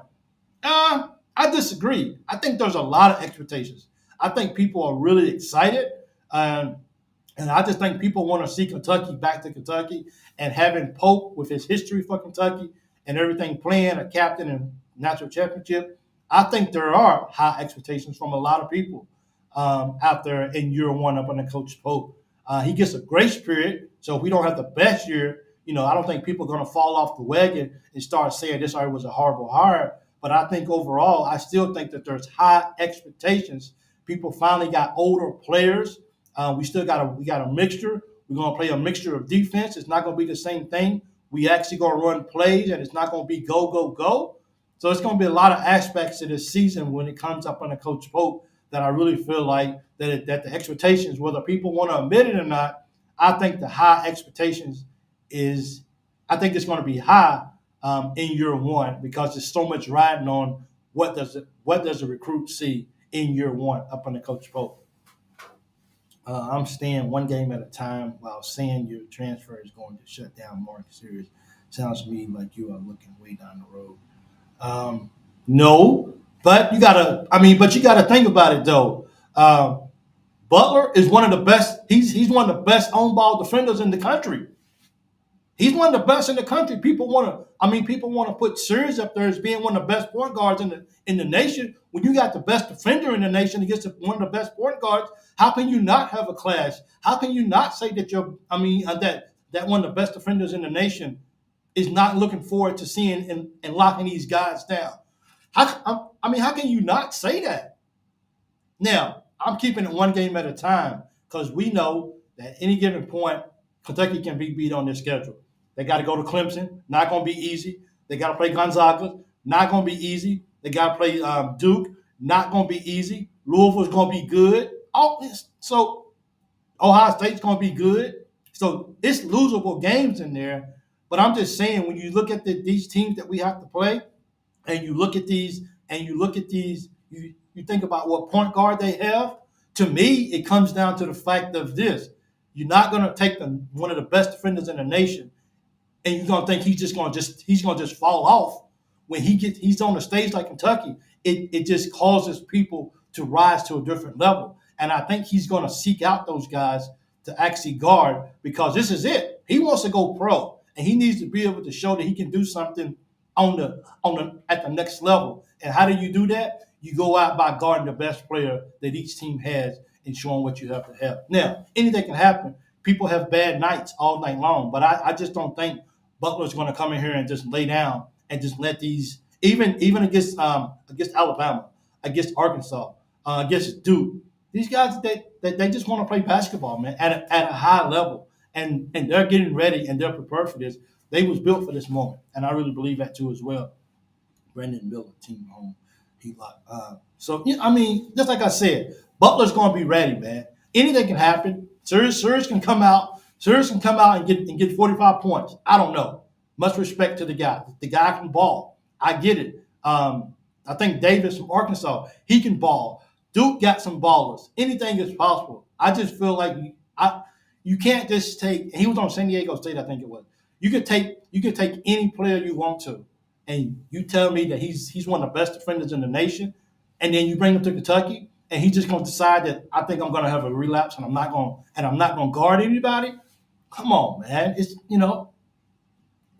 Speaker 1: I disagree. I think there's a lot of expectations. I think people are really excited. Um, and I just think people want to see Kentucky back to Kentucky, and having Pope with his history for Kentucky and everything, playing a captain and national championship. I think there are high expectations from a lot of people out there in year one up under Coach Pope. He gets a grace period, so if we don't have the best year, I don't think people are going to fall off the wagon and start saying this already was a horrible hire. But I think overall, I still think that there's high expectations. People finally got older players. We got a mixture. We're gonna play a mixture of defense. It's not gonna be the same thing. We actually gonna run plays, and it's not gonna be go go go. So it's gonna be a lot of aspects of this season when it comes up under Coach Pope that I really feel like that the expectations, whether people want to admit it or not, I think the high expectations is, I think it's going to be high in year one because there's so much riding on what does the recruit see in year one up under Coach Pope. I'm staying one game at a time while saying your transfer is going to shut down market series. Sounds to me like you are looking way down the road. No, but you gotta. I mean, but you gotta think about it though. Butler is one of the best. He's one of the best on-ball defenders in the country. He's one of the best in the country. People want to. I mean, people want to put Sears up there as being one of the best point guards in the nation. When you got the best defender in the nation against one of the best point guards, how can you not have a clash? How can you not say that that one of the best defenders in the nation is not looking forward to seeing and locking these guys down? How can you not say that? Now, I'm keeping it one game at a time because we know that at any given point, Kentucky can be beat on their schedule. They got to go to Clemson, not going to be easy. They got to play Gonzaga, not going to be easy. They got to play Duke, not going to be easy. Louisville's going to be good. So Ohio State's going to be good. So it's losable games in there. But I'm just saying, when you look at these teams that we have to play, and you look at these, you think about what point guard they have. To me, it comes down to the fact of this: you're not going to take one of the best defenders in the nation, and you're going to think he's going to just fall off when he's on a stage like Kentucky. It just causes people to rise to a different level, and I think he's going to seek out those guys to actually guard because this is it. He wants to go pro, and he needs to be able to show that he can do something at the next level. And how do you do that? You go out by guarding the best player that each team has and showing what you have to have. Now, anything can happen. People have bad nights all night long, but I just don't think Butler's going to come in here and just lay down and just let these even against Alabama, against Arkansas, against Duke. These guys they just want to play basketball, man, at a high level, and they're getting ready and they're prepared for this. They was built for this moment, and I really believe that too as well. Brandon Miller, team home. Just like I said, Butler's going to be ready, man. Anything can happen. Serge can come out. Serge can come out and get 45 points. I don't know. Much respect to the guy. The guy can ball. I get it. I think Davis from Arkansas, he can ball. Duke got some ballers. Anything is possible. I just feel like you can't just take. He was on San Diego State, I think it was. You could take any player you want to, and you tell me that he's one of the best defenders in the nation, and then you bring him to Kentucky, and he's just going to decide that I think I'm going to have a relapse, and I'm not going to guard anybody. Come on, man. It's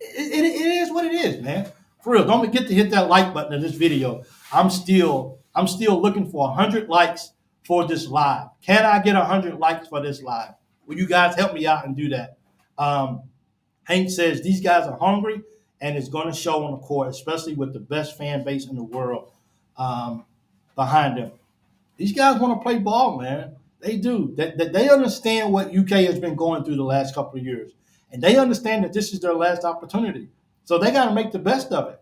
Speaker 1: it is what it is, man. For real. Don't forget to hit that like button of this video. I'm still looking for 100 likes for this live. Can I get 100 likes for this live? Will you guys help me out and do that? Hank says these guys are hungry, and it's going to show on the court, especially with the best fan base in the world. um, behind them. These guys want to play ball, man. They do. They understand what UK has been going through the last couple of years, and they understand that this is their last opportunity. So they got to make the best of it.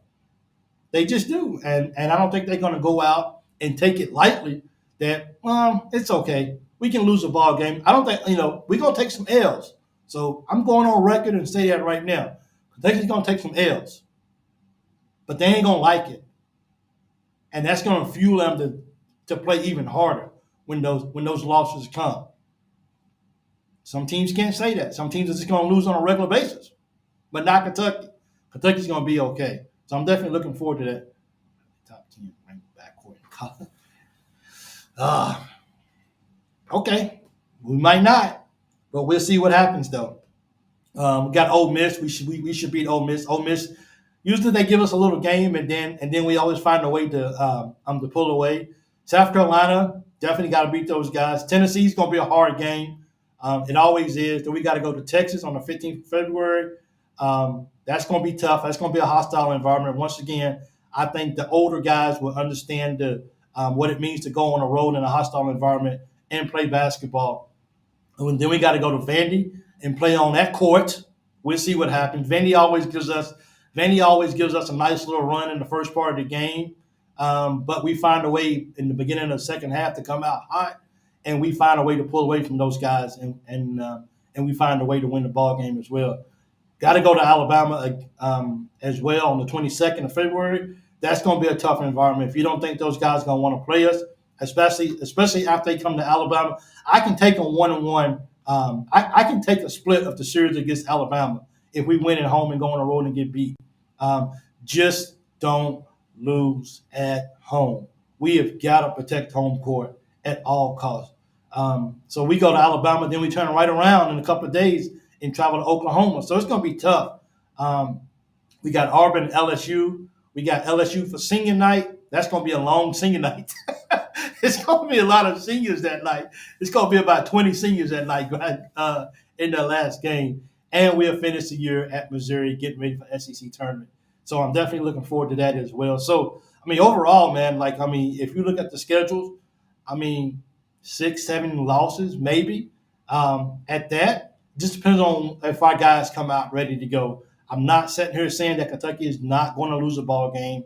Speaker 1: They just do, and I don't think they're going to go out and take it lightly. That it's okay. We can lose a ball game. I don't think we're going to take some L's. So I'm going on record and say that right now. They're just going to take some L's, but they ain't going to like it, and that's going to fuel them to play even harder when those losses come. Some teams can't say that. Some teams are just going to lose on a regular basis, but not Kentucky. Kentucky's going to be okay. So I'm definitely looking forward to that. Top 10 ranked backcourt in college. Okay, we might not, but we'll see what happens though. We got Ole Miss. We should beat Ole Miss. Ole Miss. Usually they give us a little game and then we always find a way to pull away. South Carolina definitely got to beat those guys. Tennessee's going to be a hard game. It always is. Then we got to go to Texas on the 15th of February. That's going to be tough. That's going to be a hostile environment. Once again, I think the older guys will understand what it means to go on a road in a hostile environment and play basketball. And then we got to go to Vandy and play on that court. We'll see what happens. Vandy always gives us a nice little run in the first part of the game, but we find a way in the beginning of the second half to come out hot, and we find a way to pull away from those guys, and we find a way to win the ball game as well. Got to go to Alabama as well on the 22nd of February. That's going to be a tough environment. If you don't think those guys are going to want to play us, especially after they come to Alabama, I can take a 1-1. I can take a split of the series against Alabama if we win at home and go on the road and get beat. Just don't lose at home. We have got to protect home court at all costs. So we go to Alabama, then we turn right around in a couple of days and travel to Oklahoma. So it's going to be tough. We got Auburn, LSU. We got LSU for senior night. That's going to be a long senior night. It's going to be a lot of seniors that night. It's going to be about 20 seniors that night in the last game. And we'll finish the year at Missouri getting ready for SEC tournament. So I'm definitely looking forward to that as well. So, overall, man, if you look at the schedules, 6, 7 losses maybe at that. Just depends on if our guys come out ready to go. I'm not sitting here saying that Kentucky is not going to lose a ball game.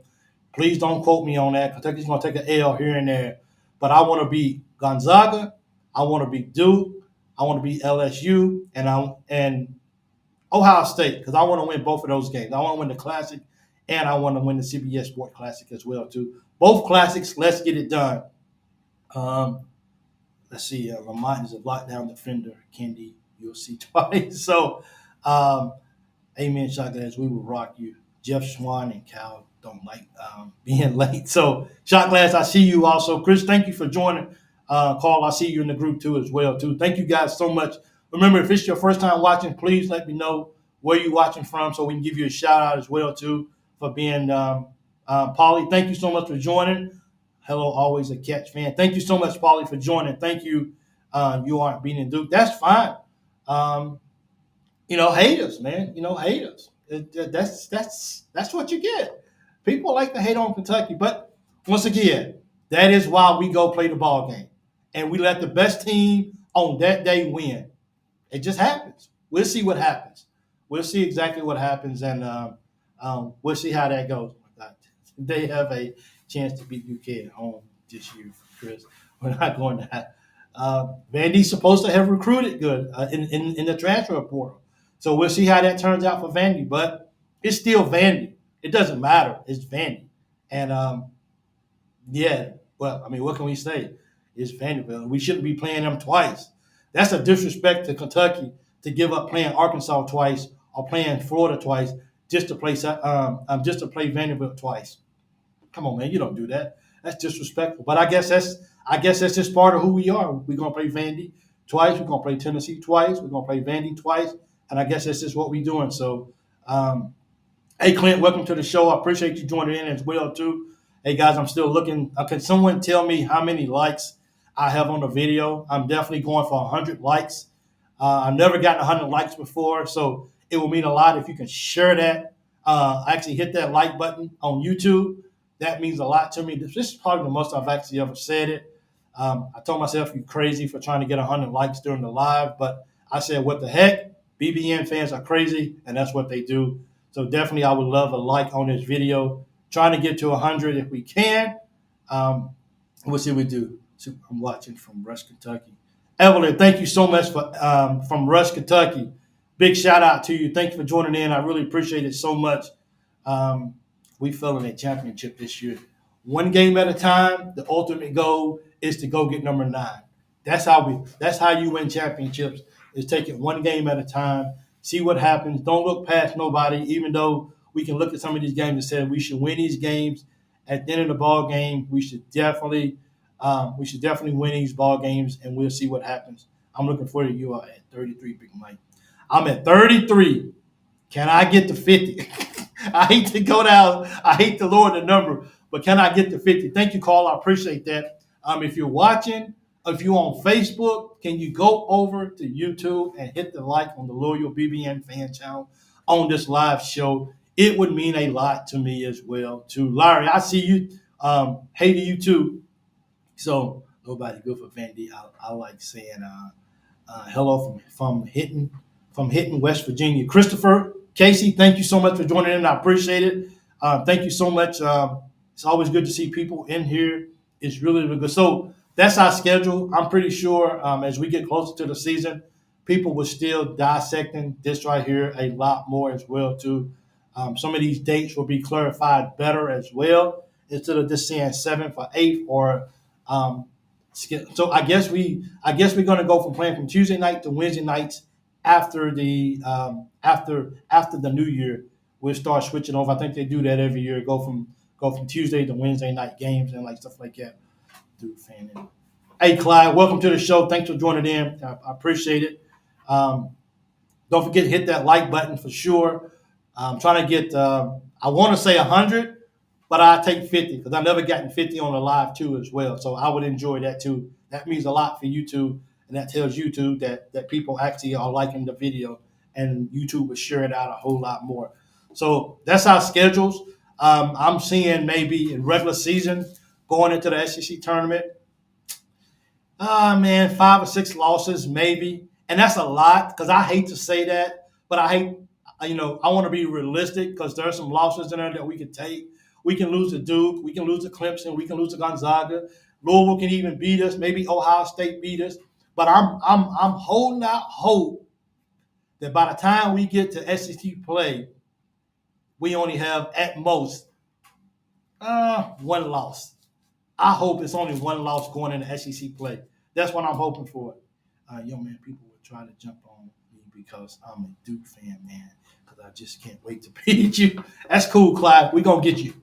Speaker 1: Please don't quote me on that. Kentucky's going to take an L here and there. But I want to beat Gonzaga. I want to beat Duke. I want to beat LSU and Ohio State because I want to win both of those games. I want to win the Classic and I want to win the CBS Sport Classic as well too. Both classics. Let's get it done. Let's see. Reminders of lockdown defender Kendi. You'll see twice. So, amen, Shot Glass. We will rock you. Jeff Swan and Cal don't like being late. So, Shot Glass, I see you also. Chris, thank you for joining. Carl, I see you in the group too as well too. Thank you guys so much. Remember, if it's your first time watching, please let me know where you're watching from so we can give you a shout out as well too for being Polly. Thank you so much for joining. Hello, always a Catch fan. Thank you so much, Polly, for joining. Thank you. You aren't beating Duke. That's fine. Haters, man. Haters. That's what you get. People like to hate on Kentucky, but once again, that is why we go play the ball game, and we let the best team on that day win. It just happens. We'll see what happens. We'll see exactly what happens, and we'll see how that goes. Oh my God. They have a chance to beat UK at home this year, Chris. We're not going to have. Vandy's supposed to have recruited good in the transfer portal. So we'll see how that turns out for Vandy. But it's still Vandy. It doesn't matter. It's Vandy. And, what can we say? It's Vanderbilt. We shouldn't be playing them twice. That's a disrespect to Kentucky to give up playing Arkansas twice or playing Florida twice just to play Vanderbilt twice. Come on, man. You don't do that. That's disrespectful. But I guess that's just part of who we are. We're going to play Vandy twice. We're going to play Tennessee twice. We're going to play Vandy twice. And I guess that's just what we're doing. So, hey, Clint, welcome to the show. I appreciate you joining in as well, too. Hey, guys, I'm still looking. Can someone tell me how many likes I have on the video? I'm definitely going for 100 likes. I've never gotten 100 likes before, so it will mean a lot if you can share that. Actually hit that like button on YouTube. That means a lot to me. This is probably the most I've actually ever said it. I told myself you crazy for trying to get 100 likes during the live, but I said, what the heck? BBN fans are crazy, and that's what they do. So definitely, I would love a like on this video. Trying to get to 100 if we can. Um, we'll see what we do. So I'm watching from Rush, Kentucky. Evelyn, thank you so much for from Rush, Kentucky. Big shout out to you. Thank you for joining in. I really appreciate it so much. Um, we fell in a championship this year. One game at a time. The ultimate goal is to go get number 9. That's how you win championships, is take it one game at a time, see what happens. Don't look past nobody, even though we can look at some of these games and say we should win these games. At the end of the ball game, we should definitely win these ball games, and we'll see what happens. I'm looking forward to you at 33, Big Mike. I'm at 33. Can I get to 50? I hate to go down. I hate to lower the number, but can I get to 50? Thank you, Carl. I appreciate that. If you're watching, if you're on Facebook, can you go over to YouTube and hit the like on the Loyal BBN fan channel on this live show? It would mean a lot to me as well. To Larry, I see you. Hey to you too. So nobody good for Vandy. I like saying hello from Hitton, West Virginia. Christopher Casey, thank you so much for joining in. I appreciate it. Thank you so much. It's always good to see people in here. It's really, really good. So that's our schedule. I'm pretty sure as we get closer to the season, people will still dissecting this right here a lot more as well too. Some of these dates will be clarified better as well, instead of just saying 7th or 8th or so I guess we're going to go from playing from Tuesday night to Wednesday nights after the new year. We'll start switching over. I think they do that every year. Go from Tuesday to Wednesday night games and like stuff like that. Dude, fan. Hey, Clyde, welcome to the show. Thanks for joining in. I appreciate it. Don't forget to hit that like button for sure. I'm trying to get. I want to say 100. But I take 50 because I've never gotten 50 on a live too as well. So I would enjoy that too. That means a lot for YouTube, and that tells YouTube that people actually are liking the video, and YouTube will share it out a whole lot more. So that's our schedules. I'm seeing maybe in regular season going into the SEC tournament. Man, 5 or 6 losses maybe, and that's a lot because I hate to say that, but I want to be realistic because there are some losses in there that we could take. We can lose to Duke. We can lose to Clemson. We can lose to Gonzaga. Louisville can even beat us. Maybe Ohio State beat us. But I'm holding out hope that by the time we get to SEC play, we only have at most one loss. I hope it's only one loss going into SEC play. That's what I'm hoping for. Man, people will try to jump on me because I'm a Duke fan, man. Because I just can't wait to beat you. That's cool, Clyde. We're going to get you.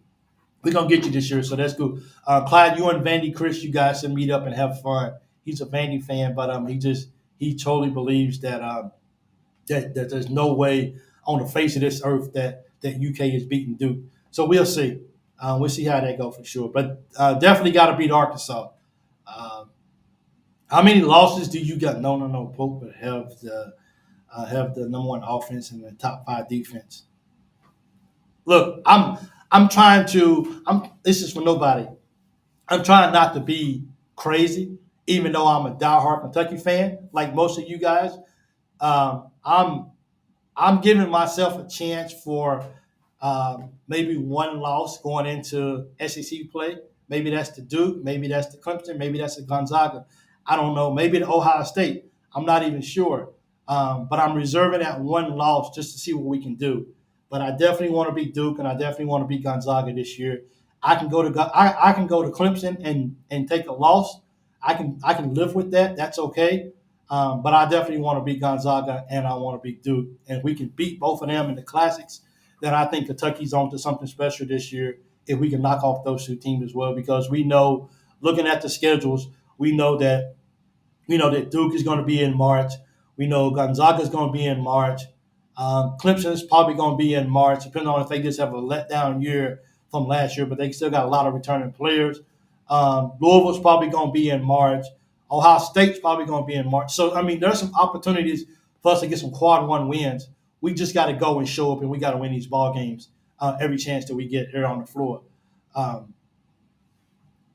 Speaker 1: We're going to get you this year, so that's cool. Clyde, you and Vandy Chris, you guys should meet up and have fun. He's a Vandy fan, but he totally believes that that there's no way on the face of this earth that UK is beating Duke. So we'll see. We'll see how that goes for sure. But definitely got to beat Arkansas. How many losses do you got? No. Pope would have the number 1 offense and the top 5 defense. Look, I'm trying to. This is for nobody. I'm trying not to be crazy, even though I'm a diehard Kentucky fan, like most of you guys. I'm giving myself a chance for maybe one loss going into SEC play. Maybe that's the Duke. Maybe that's the Clemson. Maybe that's the Gonzaga. I don't know. Maybe the Ohio State. I'm not even sure. But I'm reserving that one loss just to see what we can do. But I definitely want to beat Duke, and I definitely want to beat Gonzaga this year. I can go to Clemson and take a loss. I can live with that. That's okay. But I definitely want to beat Gonzaga, and I want to beat Duke. And if we can beat both of them in the classics, then I think Kentucky's on to something special this year if we can knock off those 2 teams as well. Because we know, looking at the schedules, we know that Duke is going to be in March. We know Gonzaga is going to be in March. Clemson is probably going to be in March, depending on if they just have a letdown year from last year, but they still got a lot of returning players. Louisville's probably going to be in March. Ohio State's probably going to be in March. So, there's some opportunities for us to get some quad 1 wins. We just got to go and show up, and we got to win these ball games every chance that we get here on the floor. Um,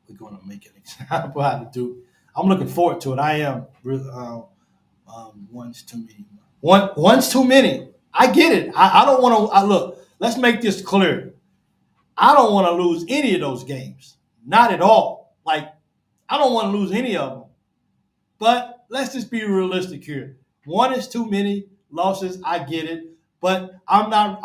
Speaker 1: we're going to make an example out of Duke. I'm looking forward to it. I am. One's too many. One's too many. I get it. I don't want to. Look. Let's make this clear. I don't want to lose any of those games. Not at all. Like I don't want to lose any of them. But let's just be realistic here. One is too many losses. I get it, but I'm not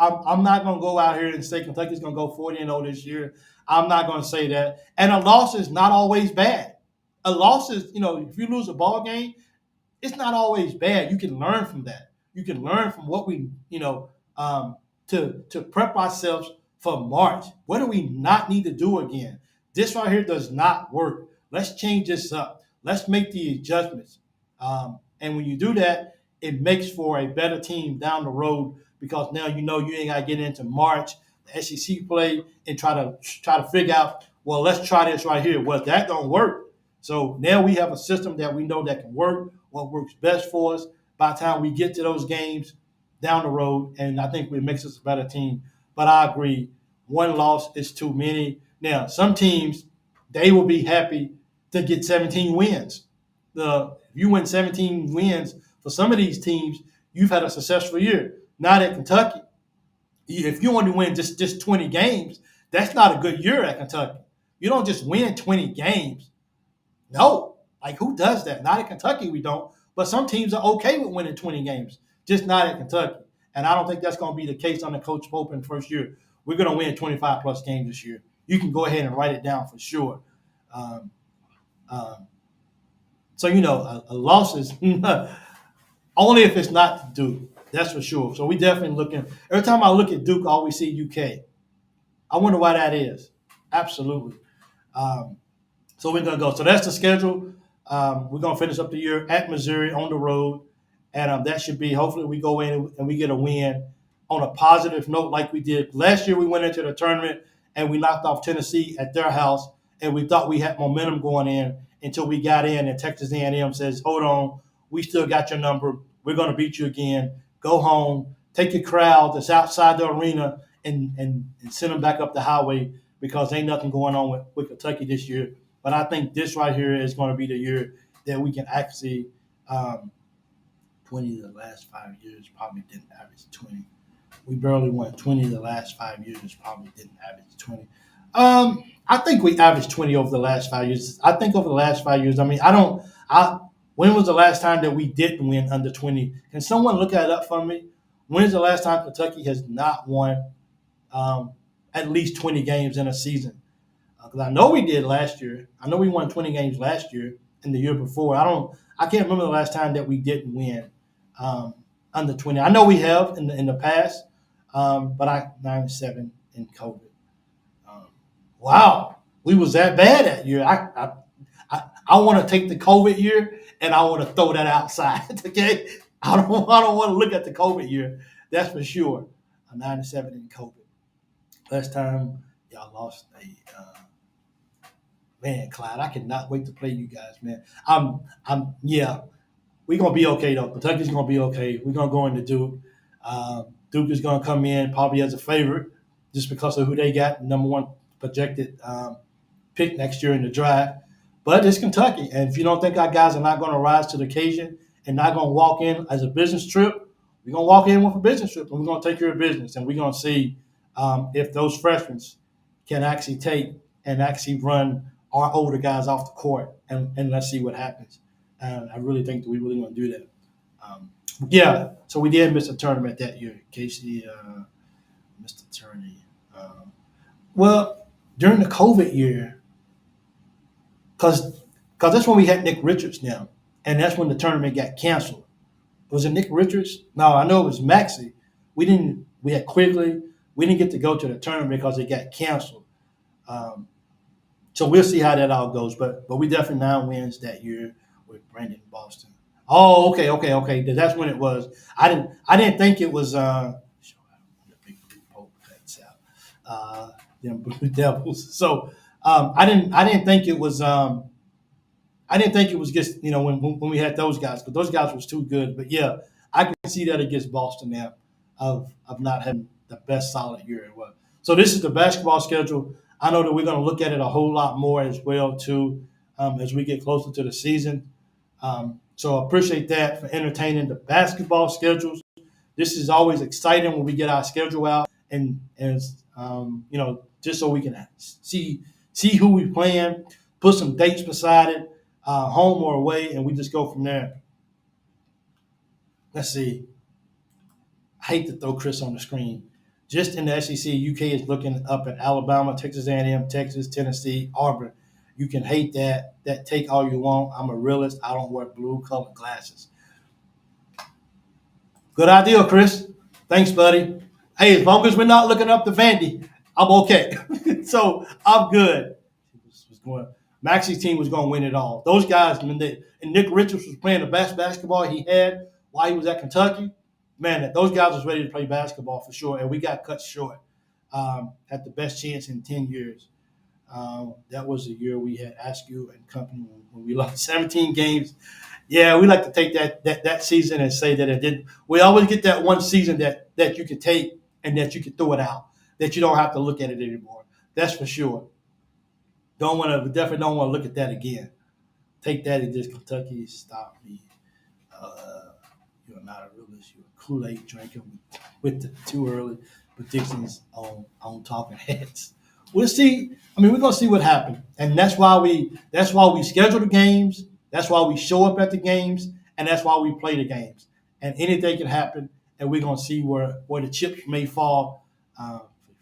Speaker 1: going to go out here and say Kentucky's going to go 40-0 this year. I'm not going to say that. And a loss is not always bad. A loss is, if you lose a ball game, it's not always bad. You can learn from that. You can learn from what we, to prep ourselves for March. What do we not need to do again? This right here does not work. Let's change this up. Let's make the adjustments. And when you do that, it makes for a better team down the road because now you ain't got to get into March, the SEC play, and try to figure out, well, let's try this right here. Well, that don't work. So now we have a system that we know that can work, what works best for us by the time we get to those games down the road, and I think it makes us a better team. But I agree, one loss is too many. Now, some teams, they will be happy to get 17 wins. If you win 17 wins for some of these teams, you've had a successful year. Not at Kentucky. If you only win just 20 games, that's not a good year at Kentucky. You don't just win 20 games. No. Like, who does that? Not at Kentucky, we don't. But some teams are okay with winning 20 games, just not at Kentucky. And I don't think that's going to be the case under Coach Pope in the first year. We're going to win 25-plus games this year. You can go ahead and write it down for sure. So, a loss is only if it's not Duke. That's for sure. So we definitely looking. Every time I look at Duke, I always see UK. I wonder why that is. Absolutely. So we're going to go. So that's the schedule. We're going to finish up the year at Missouri on the road. And that should be, hopefully we go in and we get a win on a positive note like we did. Last year we went into the tournament and we knocked off Tennessee at their house. And we thought we had momentum going in until we got in and Texas A&M says, hold on, we still got your number. We're going to beat you again. Go home, take your crowd that's outside the arena and send them back up the highway because ain't nothing going on with Kentucky this year. But I think this right here is going to be the year that we can actually 20 of the last 5 years probably didn't average 20. We barely won 20 of the last 5 years probably didn't average 20. I think we averaged 20 over the last 5 years. I think over the last 5 years, when was the last time that we didn't win under 20? Can someone look that up for me? When is the last time Kentucky has not won at least 20 games in a season? Because I know we did last year. I know we won 20 games last year and the year before. I can't remember the last time that we didn't win under 20. I know we have in the past, but 9-7 in COVID. Wow, we was that bad that year. I want to take the COVID year and I want to throw that outside. Okay, I don't want to look at the COVID year. That's for sure. 9-7 in COVID. Last time y'all lost man, Clyde. I cannot wait to play you guys, man. Yeah. We're gonna be okay though. Kentucky's gonna be okay. We're gonna go into Duke. Duke is gonna come in probably as a favorite just because of who they got, number one projected pick next year in the draft. But it's Kentucky, and if you don't think our guys are not going to rise to the occasion and not going to walk in as a business trip, we're going to walk in with a business trip, and we're going to take care of business, and we're going to see if those freshmen can actually take and actually run our older guys off the court, and let's see what happens. I really think that we really going to do that. Yeah, so we did miss a tournament that year. Casey missed a tournament. Well, during the COVID year, because that's when we had Nick Richards now, and that's when the tournament got canceled. Was it Nick Richards? No, I know it was Maxey. We had Quigley. We didn't get to go to the tournament because it got canceled. So we'll see how that all goes. But we definitely 9 wins that year with Brandon Boston. Oh, okay. That's when it was. I didn't think it was. Them Blue Devils. So I didn't think it was. I didn't think it was just when we had those guys, because those guys was too good. But yeah, I can see that against Boston now of not having the best solid year it was. So this is the basketball schedule. I know that we're going to look at it a whole lot more as well too as we get closer to the season. So I appreciate that for entertaining the basketball schedules. This is always exciting when we get our schedule out and just so we can see who we playing, put some dates beside it, home or away, and we just go from there. Let's see. I hate to throw Chris on the screen. Just in the SEC, UK is looking up at Alabama, Texas A&M, Texas, Tennessee, Auburn. You can hate that take all you want. I'm a realist. I don't wear blue colored glasses. Good idea, Chris. Thanks, buddy. Hey, as long as we're not looking up the Vandy, I'm okay. So I'm good. Maxi's team was going to win it all. Those guys, and Nick Richards was playing the best basketball he had while he was at Kentucky. Man, those guys was ready to play basketball for sure, and we got cut short. Had the best chance in 10 years. That was the year we had Askew and company when we lost 17 games. Yeah, we like to take that season and say that it did. We always get that one season that you could take and that you could throw it out, that you don't have to look at it anymore. That's for sure. Definitely don't want to look at that again. Take that and just Kentucky, stop me. You're not a realist. You're a Kool-Aid drinker with the too early predictions on talking heads. We'll see. I mean, we're gonna see what happens, and that's why we schedule the games. That's why we show up at the games, and that's why we play the games. And anything can happen, and we're gonna see where the chips may fall.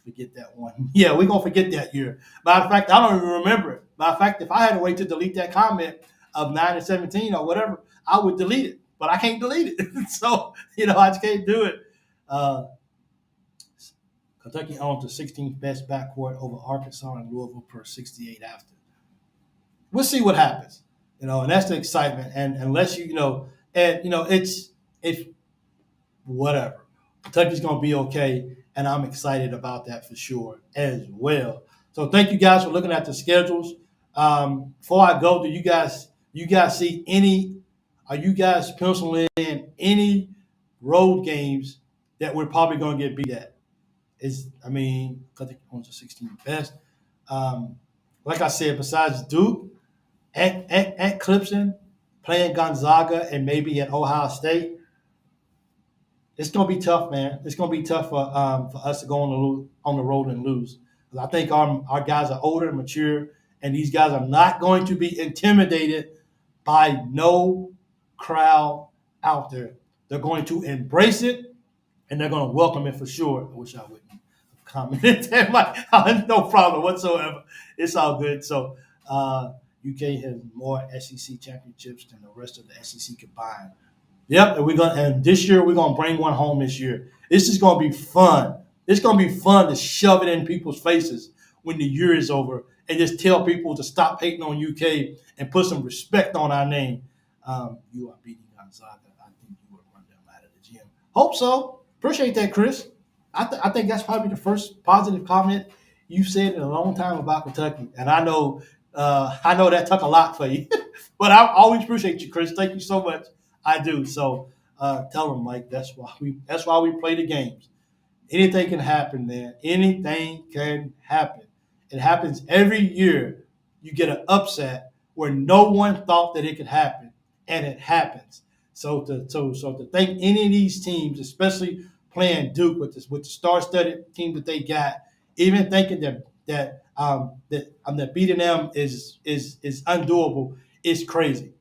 Speaker 1: Forget that one. Yeah, we're gonna forget that year. Matter of fact, I don't even remember it. Matter of fact, if I had a way to delete that comment of 9-17 or whatever, I would delete it. But I can't delete it. So, I just can't do it. Kentucky owns the 16th best backcourt over Arkansas and Louisville per 68 after. We'll see what happens. And that's the excitement. And unless it's whatever. Kentucky's gonna be okay, and I'm excited about that for sure as well. So thank you guys for looking at the schedules. Before I go, do you guys see any? Are you guys penciling in any road games that we're probably going to get beat at? Kentucky owns the 16th best. Like I said, besides Duke, at Clemson, playing Gonzaga, and maybe at Ohio State, it's gonna be tough, man. It's gonna be tough for us to go on the road and lose. I think our guys are older and mature, and these guys are not going to be intimidated by no crowd out there. They're going to embrace it, and they're going to welcome it for sure. I wish I wouldn't have commented that. No problem whatsoever. It's all good. So UK has more SEC championships than the rest of the SEC combined. Yep, and this year we're gonna bring one home this year. This is gonna be fun. It's gonna be fun to shove it in people's faces when the year is over and just tell people to stop hating on UK and put some respect on our name. You are beating Gonzaga. I think you will run them out of the gym. Hope so. Appreciate that, Chris. I think that's probably the first positive comment you said in a long time about Kentucky, and I know that took a lot for you, but I always appreciate you, Chris. Thank you so much. I do. So tell them, Mike. That's why we play the games. Anything can happen, man. Anything can happen. It happens every year. You get an upset where no one thought that it could happen, and it happens. So to think any of these teams, especially playing Duke with the star-studded team that they got, even thinking that beating them is undoable, is crazy.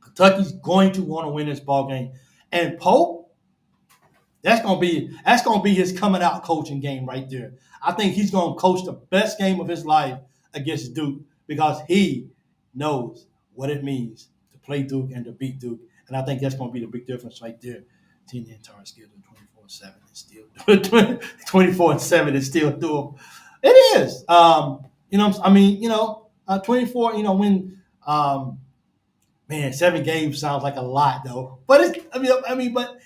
Speaker 1: Kentucky's going to want to win this ball game, and Pope, that's gonna be his coming out coaching game right there. I think he's gonna coach the best game of his life against Duke because he knows what it means to play Duke and to beat Duke, and I think that's gonna be the big difference right there. Team the entire schedule 24/7 is still 24/7 is still doable. It is. 24. Man, 7 games sounds like a lot though. But but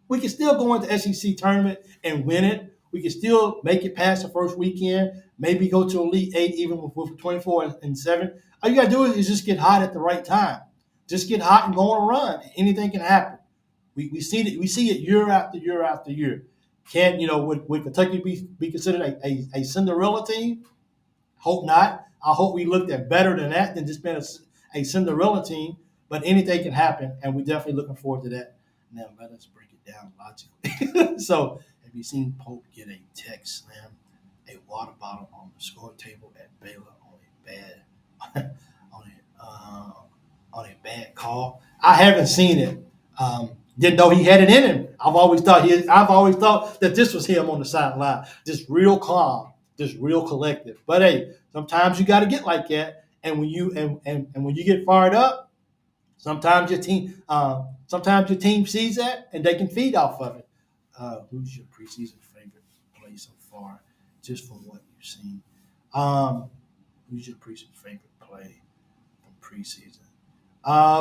Speaker 1: we can still go into SEC tournament and win it. We can still make it past the first weekend. Maybe go to Elite Eight even with 24-7. All you gotta do is just get hot at the right time. Just get hot and go on a run. Anything can happen. We see it year after year after year. Would Kentucky be considered a Cinderella team? Hope not. I hope we looked at better than that than just being a Cinderella team. But anything can happen, and we're definitely looking forward to that. Now let us break it down logically. So, have you seen Pope get a tech slam, a water bottle on the score table at Baylor on a bad on a bad call? I haven't seen it. Didn't know he had it in him. I've always thought that this was him on the sideline, just real calm, just real collective. But hey, sometimes you got to get like that. And when you get fired up, sometimes your team sees that and they can feed off of it. Who's your preseason favorite play so far, just from what you've seen? Um, who's your preseason favorite play from preseason?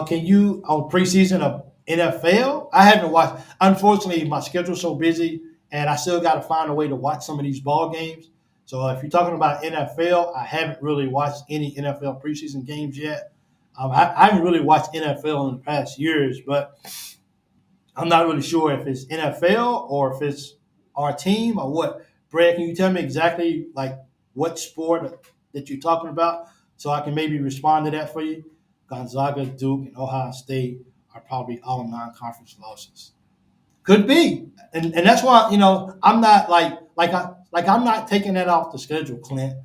Speaker 1: Can you on preseason of NFL? I haven't watched. Unfortunately, my schedule's so busy, and I still got to find a way to watch some of these ball games. So if you're talking about NFL, I haven't really watched any NFL preseason games yet. I haven't really watched NFL in the past years, but I'm not really sure if it's NFL or if it's our team or what. Brad, can you tell me exactly like what sport that you're talking about so I can maybe respond to that for you? Gonzaga, Duke, and Ohio State are probably all non-conference losses. Could be, and that's why I'm not I'm not taking that off the schedule. Clint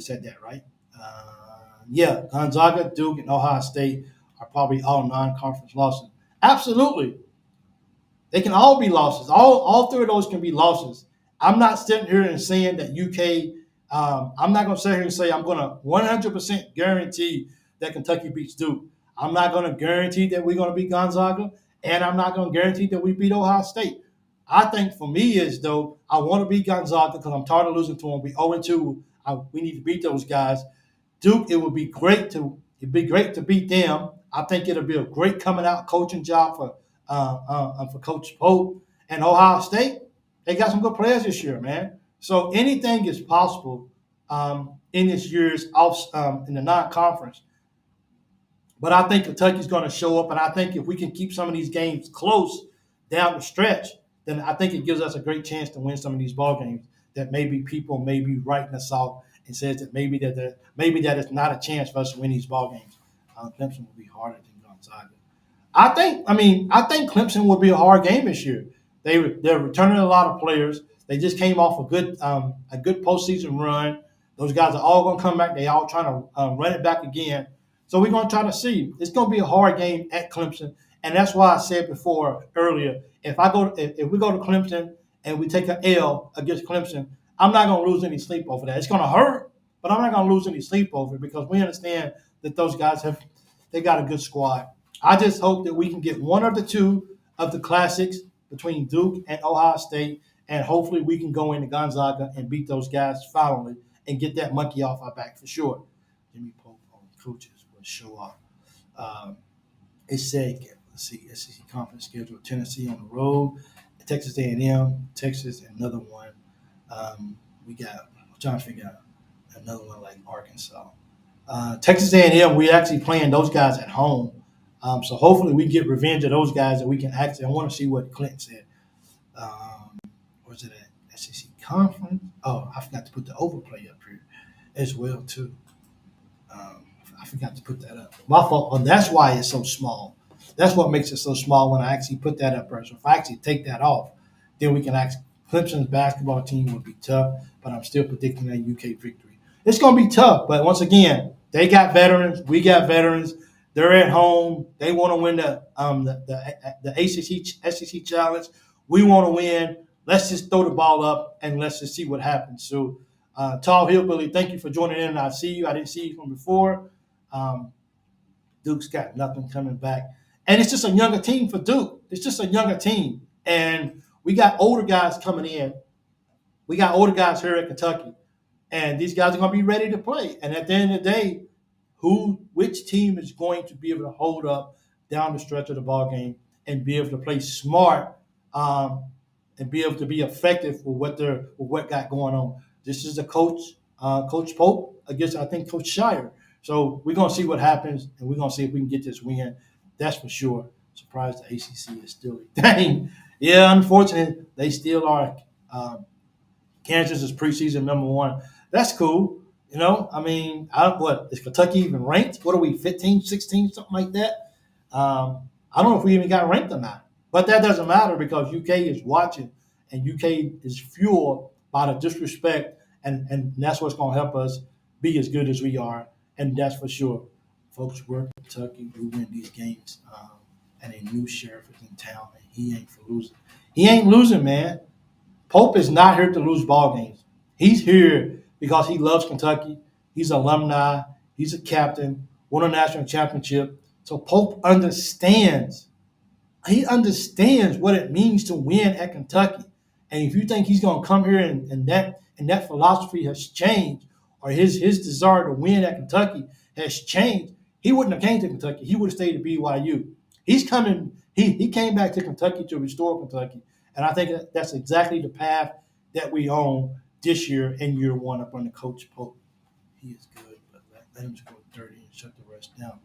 Speaker 1: said that right. Yeah, Gonzaga, Duke, and Ohio State are probably all non-conference losses. Absolutely, they can all be losses. All three of those can be losses. I'm not sitting here and saying that UK. I'm not going to sit here and say I'm going to 100% guarantee that Kentucky beats Duke. I'm not going to guarantee that we're going to beat Gonzaga, and I'm not going to guarantee that we beat Ohio State. I think for me is though I want to beat Gonzaga because I'm tired of losing to them. We 0-2. We need to beat those guys. Duke, it'd be great to beat them. I think it'll be a great coming out coaching job for Coach Pope and Ohio State. They got some good players this year, man. So anything is possible in this year's off in the non-conference. But I think Kentucky's going to show up, and I think if we can keep some of these games close down the stretch, then I think it gives us a great chance to win some of these ball games. That maybe people may be writing us off and says that maybe that is not a chance for us to win these ball games. Clemson will be harder than Gonzaga. I think Clemson will be a hard game this year. They're returning a lot of players. They just came off a good postseason run. Those guys are all going to come back. They all trying to run it back again. So we're going to try to see. It's going to be a hard game at Clemson, and that's why I said before earlier. If we go to Clemson and we take an L against Clemson, I'm not going to lose any sleep over that. It's going to hurt, but I'm not going to lose any sleep over it because we understand that those guys they got a good squad. I just hope that we can get one or the two of the classics between Duke and Ohio State, and hopefully we can go into Gonzaga and beat those guys finally and get that monkey off our back for sure. Jimmy Pope on coaches will show up. It said, let's see, SEC conference schedule: Tennessee on the road, Texas A&M, Texas, and another one. I'm trying to figure out another one like Arkansas. Texas A&M, we're actually playing those guys at home. So hopefully we get revenge of those guys and we can actually. I want to see what Clinton said. Was it at SEC conference? Oh, I forgot to put the overplay up here as well too. I forgot to put that up. My fault. Oh, that's why it's so small. That's what makes it so small when I actually put that up there. So if I actually take that off, then we can actually. Clemson's basketball team will be tough, but I'm still predicting a UK victory. It's going to be tough, but once again, they got veterans. We got veterans. They're at home. They want to win the ACC SEC challenge. We want to win. Let's just throw the ball up and let's just see what happens. So, Tall Hillbilly, thank you for joining in. I see you. I didn't see you from before. Duke's got nothing coming back. And it's just a younger team for Duke. It's just a younger team. And we got older guys coming in. We got older guys here at Kentucky. And these guys are going to be ready to play. And at the end of the day, which team is going to be able to hold up down the stretch of the ball game and be able to play smart and be able to be effective with what got going on. This is the coach, Coach Pope, against, I think, Coach Shire. So we're going to see what happens, and we're going to see if we can get this win. That's for sure. Surprised the ACC is still a thing. Yeah, unfortunately, they still are. Kansas is preseason number one. That's cool. I mean, what is Kentucky even ranked? What are we, 15, 16, something like that? I don't know if we even got ranked or not. But that doesn't matter because UK is watching and UK is fueled by the disrespect, and that's what's going to help us be as good as we are. And that's for sure. Folks, we're Kentucky. We win these games. And a new sheriff is in town, and he ain't for losing. He ain't losing, man. Pope is not here to lose ball games. He's here because he loves Kentucky. He's an alumni. He's a captain. Won a national championship. So Pope understands. He understands what it means to win at Kentucky. And if you think he's going to come here and that philosophy has changed, or his desire to win at Kentucky has changed, he wouldn't have came to Kentucky. He would have stayed at BYU. He's coming. He came back to Kentucky to restore Kentucky. And I think that's exactly the path that we own this year in year one up under Coach Pope. He is good, but let him score 30 and shut the rest down.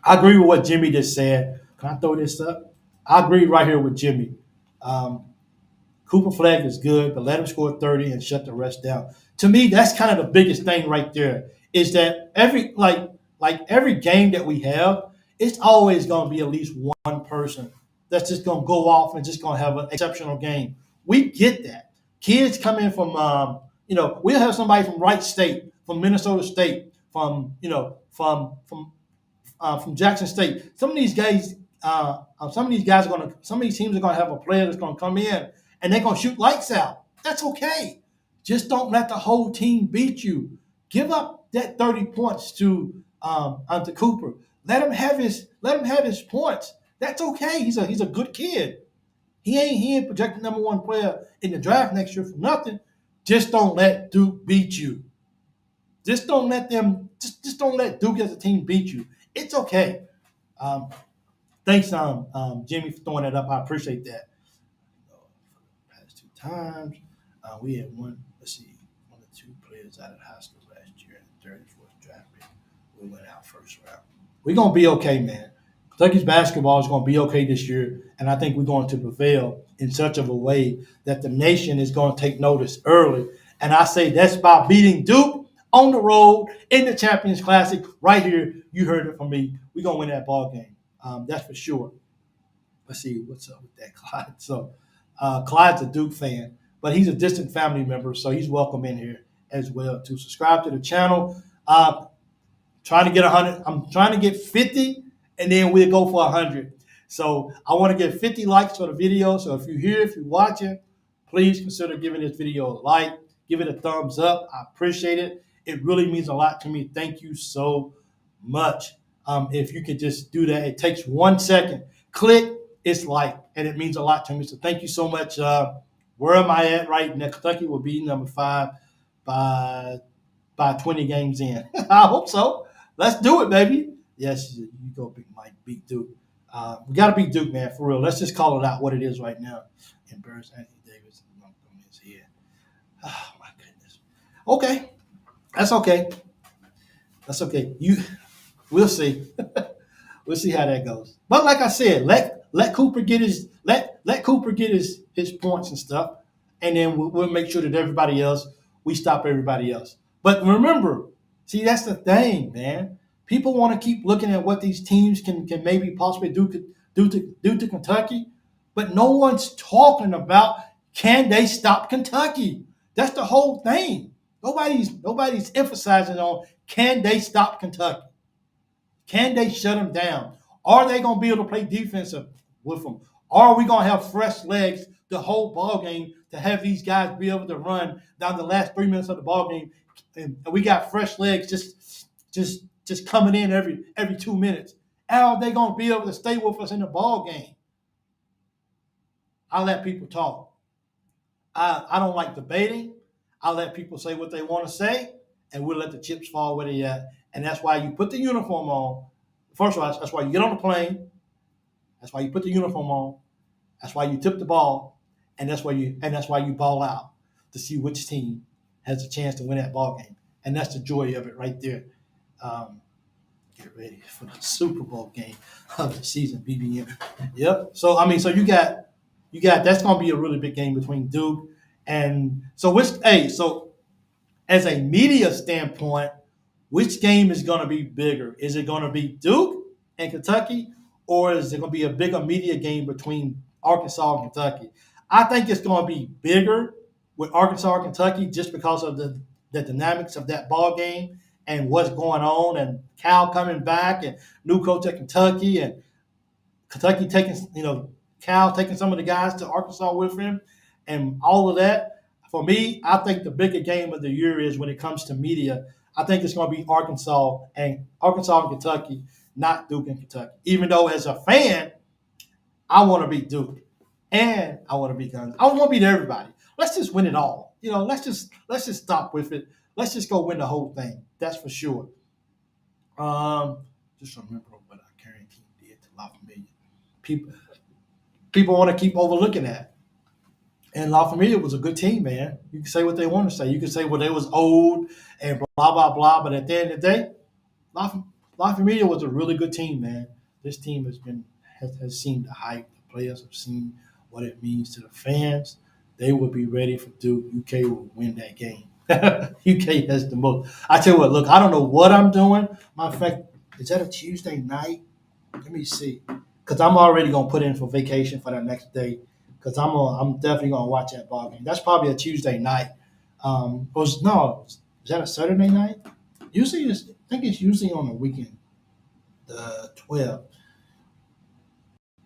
Speaker 1: I agree with what Jimmy just said. Can I throw this up? I agree right here with Jimmy. Um, Cooper Flag is good, but let him score 30 and shut the rest down. To me, that's kind of the biggest thing right there. Is that every game that we have, it's always going to be at least one person that's just going to go off and just going to have an exceptional game. We get that. Kids come in from, we'll have somebody from Wright State, from Minnesota State, from Jackson State. Some of these guys some of these teams are gonna have a player that's gonna come in and they're gonna shoot lights out. That's okay. Just don't let the whole team beat you. Give up that 30 points to Cooper. Let him have his points. That's okay. He's a good kid. He ain't projected number one player in the draft next year for nothing. Just don't let Duke beat you. Just don't let Duke as a team beat you. It's okay. Thanks, Jimmy, for throwing that up. I appreciate that. Past two times, we had one or two players out of high school last year in the 34th draft pick. We went out first round. We're going to be okay, man. Kentucky's basketball is going to be okay this year, and I think we're going to prevail in such of a way that the nation is going to take notice early. And I say that's by beating Duke on the road in the Champions Classic right here. You heard it from me. We're going to win that ball game. That's for sure. Let's see what's up with that, Clyde. So Clyde's a Duke fan, but he's a distant family member, so he's welcome in here as well to subscribe to the channel. Trying to get 100. I'm trying to get 50, and then we'll go for 100. So I want to get 50 likes for the video. So if you're here, if you're watching, please consider giving this video a like. Give it a thumbs up. I appreciate it. It really means a lot to me. Thank you so much. If you could just do that, it takes 1 second. Click, it's like, and it means a lot to me. So thank you so much. Where am I at right now? Kentucky will be number 5 by 20 games in. I hope so. Let's do it, baby. Yes, you go, Big Mike. Beat Duke. We got to beat Duke, man, for real. Let's just call it out what it is right now. Embarrass Anthony Davis on his head. Oh, my goodness. Okay. That's okay. That's okay. We'll see. We'll see how that goes. But like I said, let Cooper get his points and stuff, and then we'll make sure that we stop everybody else. But remember, see, that's the thing, man. People want to keep looking at what these teams can maybe possibly do to Kentucky, but no one's talking about can they stop Kentucky. That's the whole thing. Nobody's emphasizing on can they stop Kentucky. Can they shut them down? Are they going to be able to play defensive with them? Are we going to have fresh legs the whole ball game to have these guys be able to run down the last 3 minutes of the ball game? And we got fresh legs just coming in every 2 minutes. How are they going to be able to stay with us in the ball game? I let people talk. I don't like debating. I let people say what they want to say, and we'll let the chips fall where they at. And that's why you put the uniform on. First of all, that's why you get on the plane. That's why you put the uniform on. That's why you tip the ball, and that's why you ball out to see which team has a chance to win that ball game. And that's the joy of it right there. Get ready for the Super Bowl game of the season, BBM. Yep. So you got that's gonna be a really big game between Duke and so as a media standpoint, which game is going to be bigger? Is it going to be Duke and Kentucky, or is it going to be a bigger media game between Arkansas and Kentucky? I think it's going to be bigger with Arkansas and Kentucky just because of the dynamics of that ball game and what's going on, and Cal coming back and new coach at Kentucky, and Kentucky taking, Cal taking some of the guys to Arkansas with him, and all of that. For me, I think the bigger game of the year is when it comes to media. I think it's going to be Arkansas and Kentucky, not Duke and Kentucky. Even though as a fan, I want to beat Duke, and I want to beat Guns. I want to beat everybody. Let's just win it all. Let's just stop with it. Let's just go win the whole thing. That's for sure. Um, just remember what our current team did to La Familia. People people want to keep overlooking that. And La Familia was a good team, man. You can say what they want to say. You can say, well, they was old and blah blah blah. But at the end of the day, La, La Familia was a really good team, man. This team has seen the hype. The players have seen what it means to the fans. They will be ready for Duke. UK will win that game. UK has the most. I tell you what, look, I don't know what I'm doing. Matter of fact, is that a Tuesday night? Let me see. Because I'm already gonna put in for vacation for that next day. Because I'm definitely gonna watch that ball game. That's probably a Tuesday night. No, is that a Saturday night? Usually, I think it's usually on the weekend, the 12th.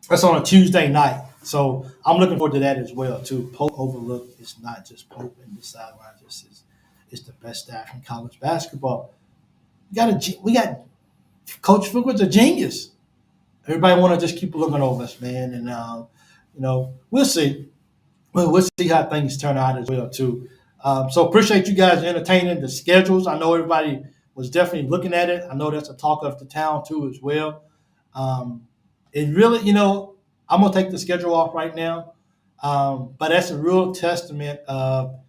Speaker 1: That's on a Tuesday night. So I'm looking forward to that as well too. Pope Overlook is not just Pope and the sideline. It's the best staff in college basketball. We got Coach Fuqua, a genius. Everybody want to just keep looking over us, man, and we'll see. We'll see how things turn out as well too. So appreciate you guys entertaining the schedules. I know everybody was definitely looking at it. I know that's a talk of the town too as well. Um, it really, I'm gonna take the schedule off right now, but that's a real testament that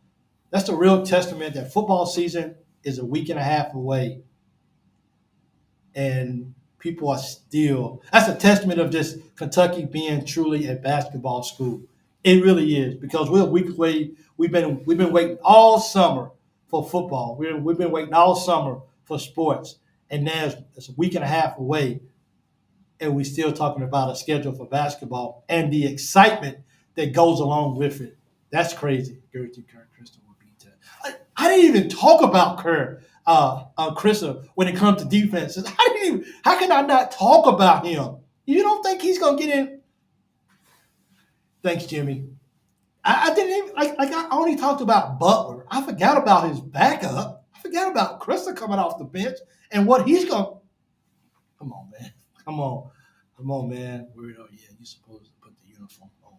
Speaker 1: football season is a week and a half away, and people are still. That's a testament of just Kentucky being truly a basketball school. It really is because we're a week away. We've been waiting all summer for football. We've been waiting all summer for sports, and now it's a week and a half away, and we're still talking about a schedule for basketball and the excitement that goes along with it. That's crazy. Guaranteed Kerr Crystal will beat that. I didn't even talk about Kerr, Crystal, when it comes to defenses. How can I not talk about him? You don't think he's gonna get in? Thanks, Jimmy. I didn't even like I only talked about Butler. I forgot about his backup. I forgot about Crystal coming off the bench and what he's going. Come on, man. Come on. Come on, man. Weirdo. Yeah, you're supposed to put the uniform on.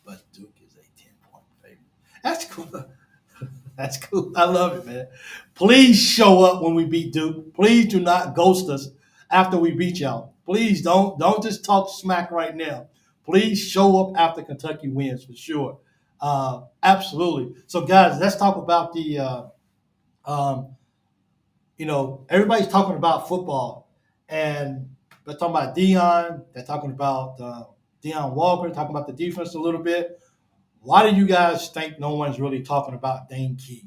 Speaker 1: But Duke is a 10-point favorite. That's cool. That's cool. I love it, man. Please show up when we beat Duke. Please do not ghost us after we beat y'all. Please don't just talk smack right now. Please show up after Kentucky wins for sure. Absolutely. So, guys, let's talk about um, everybody's talking about football, and they're talking about Dion. They're talking about Deion Walker. Talking about the defense a little bit. Why do you guys think no one's really talking about Dane Key?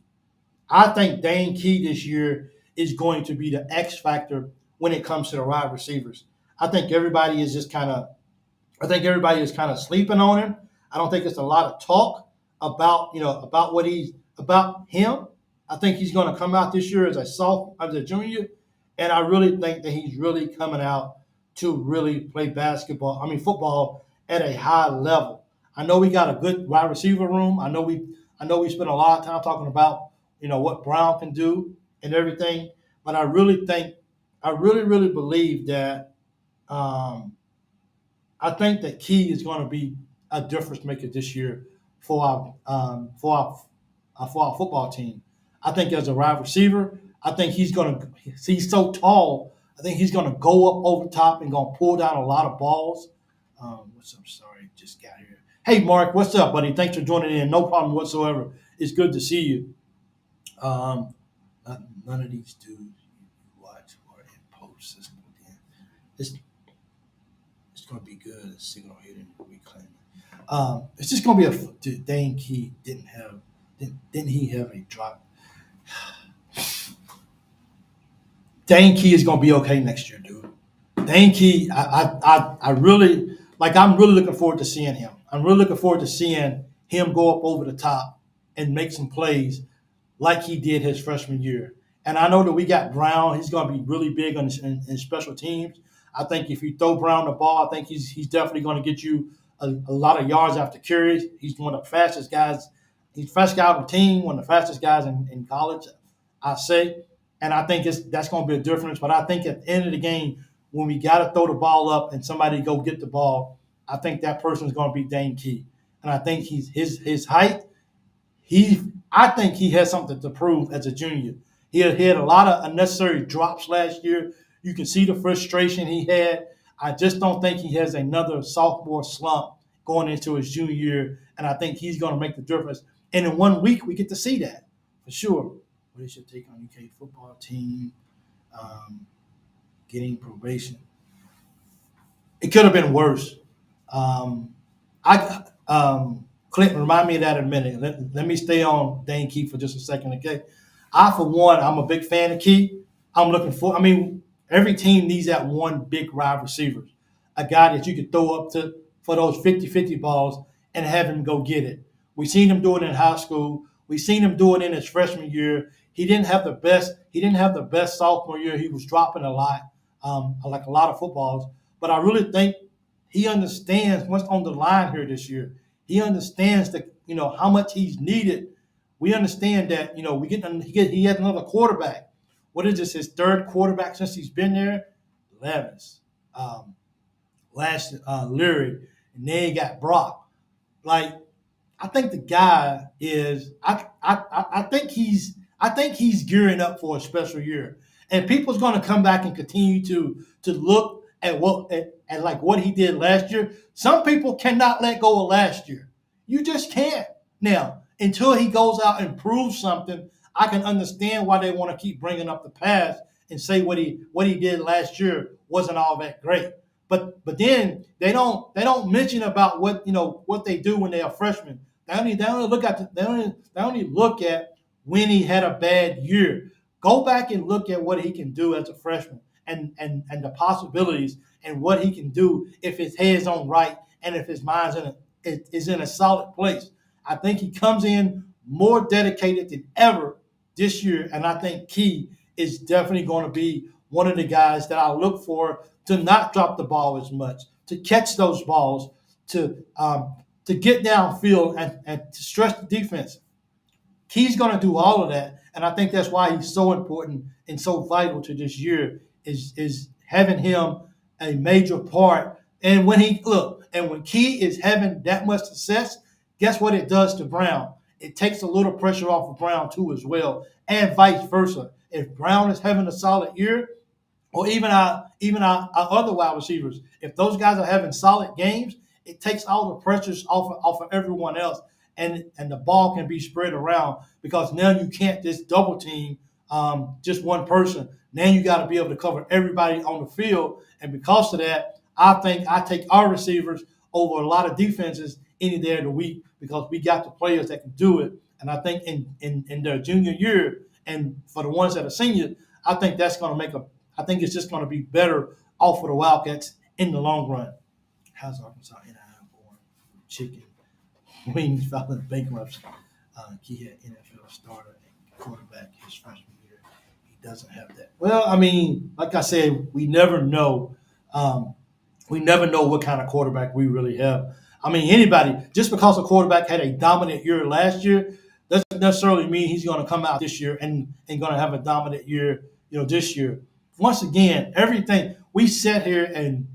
Speaker 1: I think Dane Key this year is going to be the X factor when it comes to the wide receivers. I think everybody is just kind of I think everybody is kind of sleeping on him. I don't think it's a lot of talk about what he's about him. I think he's going to come out this year as a junior, and I really think that he's really coming out to really play basketball. I mean football at a high level. I know we got a good wide receiver room. I know we spent a lot of time talking about what Brown can do and everything, but I really believe that. Um, I think that Key is going to be a difference maker this year for our football team. I think as a wide receiver, I think he's so tall. I think he's going to go up over top and going to pull down a lot of balls. What's up? Sorry, just got here. Hey, Mark, what's up, buddy? Thanks for joining in. No problem whatsoever. It's good to see you. Um, none of these dudes you watch are in post system again. It's going to be good. Let's see what I'm hitting reclaiming. It's just going to be Dane Key didn't he have a drop? Dane Key is gonna be okay next year, dude. Dane Key, I really like. I'm really looking forward to seeing him. I'm really looking forward to seeing him go up over the top and make some plays like he did his freshman year. And I know that we got Brown. He's going to be really big in special teams. I think if you throw Brown the ball, I think he's definitely going to get you a lot of yards after carries. He's one of the fastest guys. He's the fastest guy on the team, one of the fastest guys in college, I say. And I think that's going to be a difference. But I think at the end of the game, when we got to throw the ball up and somebody go get the ball, I think that person is going to be Dane Key. And I think his height he I think he has something to prove as a junior. He had a lot of unnecessary drops last year. You can see the frustration he had. I just don't think he has another sophomore slump going into his junior year, and I think he's going to make the difference. And in 1 week, we get to see that for sure. What is your take on UK football team um, getting probation? It could have been worse. Um, I Clinton, remind me of that in a minute. Let me stay on Dane Key for just a second, okay? For one, I'm a big fan of Key. I'm looking for. I mean, every team needs that one big wide receiver, a guy that you could throw up to for those 50-50 balls and have him go get it. We seen him do it in high school. We seen him do it in his freshman year. He didn't have the best. He didn't have the best sophomore year. He was dropping a lot, like a lot of footballs. But I really think he understands what's on the line here this year. He understands that how much he's needed. We understand that he has another quarterback. What is this? His third quarterback since he's been there. Levis, last Leary, and then he got Brock. Like I think the guy is. I think he's gearing up for a special year, and people's going to come back and continue to look at like what he did last year. Some people cannot let go of last year. You just can't. Now, until he goes out and proves something, I can understand why they want to keep bringing up the past and say what he did last year wasn't all that great. But then they don't mention about what they do when they are freshmen. They only look at when he had a bad year. Go back and look at what he can do as a freshman and the possibilities and what he can do if his head's on right and if his mind's is in a solid place. I think he comes in more dedicated than ever this year, and I think Key is definitely going to be one of the guys that I look for to not drop the ball as much, to catch those balls, to get downfield and to stretch the defense. He's going to do all of that, and I think that's why he's so important and so vital to this year is having him a major part. And when Key is having that much success, guess what it does to Brown? It takes a little pressure off of Brown too as well, and vice versa. If Brown is having a solid year, or even our other wide receivers, if those guys are having solid games, it takes all the pressures off of everyone else, and the ball can be spread around because now you can't just double team just one person. Now you got to be able to cover everybody on the field, and because of that, I think I take our receivers over a lot of defenses any day of the week because we got the players that can do it. And I think in their junior year, and for the ones that are seniors, I think that's going to I think it's just going to be better off for the Wildcats in the long run. How's Arkansas NIL born? Chicken wings filing bankruptcy. He had NFL starter and quarterback his freshman year. He doesn't have that. Well, I mean, like I said, we never know. We never know what kind of quarterback we really have. I mean, anybody, just because a quarterback had a dominant year last year, doesn't necessarily mean he's going to come out this year and going to have a dominant year, this year. Once again, everything we sit here and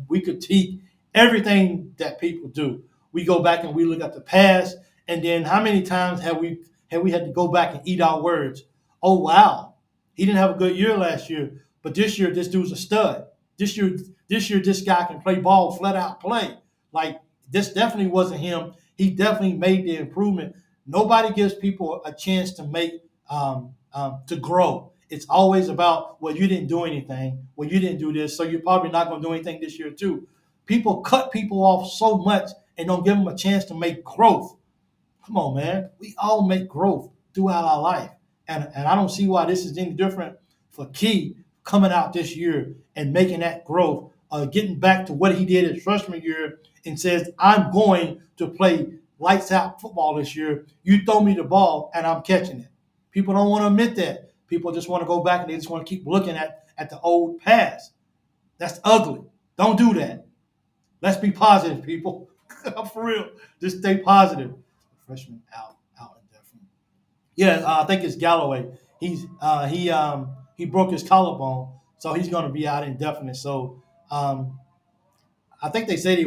Speaker 1: we critique everything that people do. We go back and we look at the past, and then how many times have we had to go back and eat our words? Oh wow, he didn't have a good year last year, but this year this dude's a stud. This year this guy can play ball, flat out play. Like this definitely wasn't him. He definitely made the improvement. Nobody gives people a chance to to grow. It's always about, well, you didn't do anything. Well, you didn't do this, so you're probably not going to do anything this year too. People cut people off so much and don't give them a chance to make growth. Come on, man. We all make growth throughout our life. And I don't see why this is any different for Key coming out this year and making that growth, getting back to what he did his freshman year and says, I'm going to play lights out football this year. You throw me the ball and I'm catching it. People don't want to admit that. People just want to go back and they just want to keep looking at the old past. That's ugly. Don't do that. Let's be positive, people. For real. Just stay positive. Freshman out indefinitely. Yeah, I think it's Galloway. He broke his collarbone, so he's going to be out indefinite. So I think they said he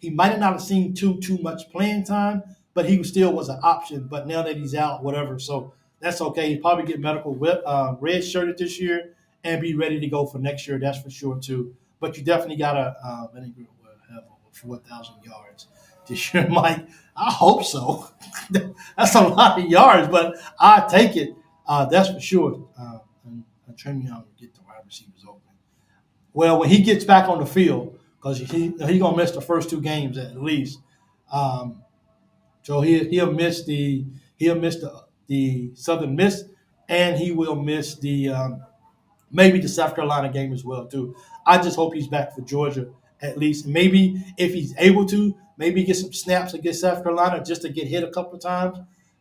Speaker 1: might not have seen too much playing time, but he still was an option. But now that he's out, whatever, so that's okay. He probably get medical red shirted this year and be ready to go for next year. That's for sure too. But you definitely gotta. I think we'll have over 4,000 yards this year, Mike. I hope so. That's a lot of yards, but I take it. That's for sure. And Trey Young will get the wide receivers open. Well, when he gets back on the field, because he gonna miss the first two games at least. Um, so he'll miss the Southern Miss, and he will miss the maybe the South Carolina game as well too. I just hope he's back for Georgia at least. Maybe if he's able to, maybe get some snaps against South Carolina just to get hit a couple of times.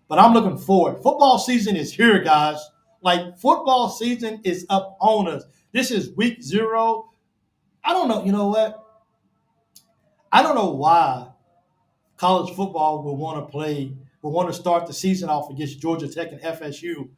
Speaker 1: But I'm looking forward. Football season is here, guys. Like football season is up on us. This is week 0. I don't know. You know what? I don't know why college football will want to start the season off against Georgia Tech and FSU.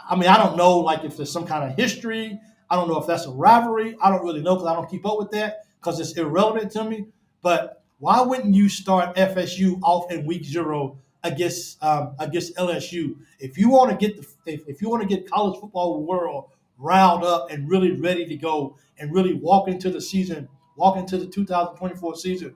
Speaker 1: I mean, I don't know, like if there's some kind of history. I don't know if that's a rivalry. I don't really know because I don't keep up with that because it's irrelevant to me. But why wouldn't you start FSU off in week 0 against LSU? If you want to get if you want to get college football world riled up and really ready to go and really walk into the 2024 season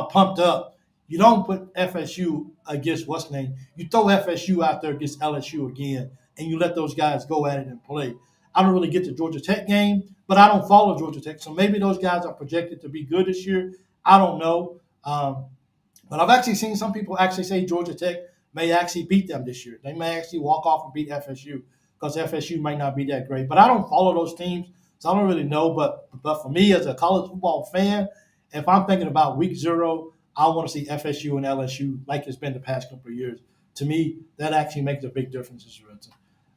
Speaker 1: pumped up, you don't put FSU against what's name. You throw FSU out there against LSU again, and you let those guys go at it and play. I don't really get the Georgia Tech game, but I don't follow Georgia Tech, so maybe those guys are projected to be good this year. I don't know, but I've actually seen some people actually say Georgia Tech may actually beat them this year. They may actually walk off and beat FSU because FSU might not be that great. But I don't follow those teams, so I don't really know. But for me as a college football fan, if I'm thinking about week 0, I want to see FSU and LSU like it's been the past couple of years. To me, that actually makes a big difference as well.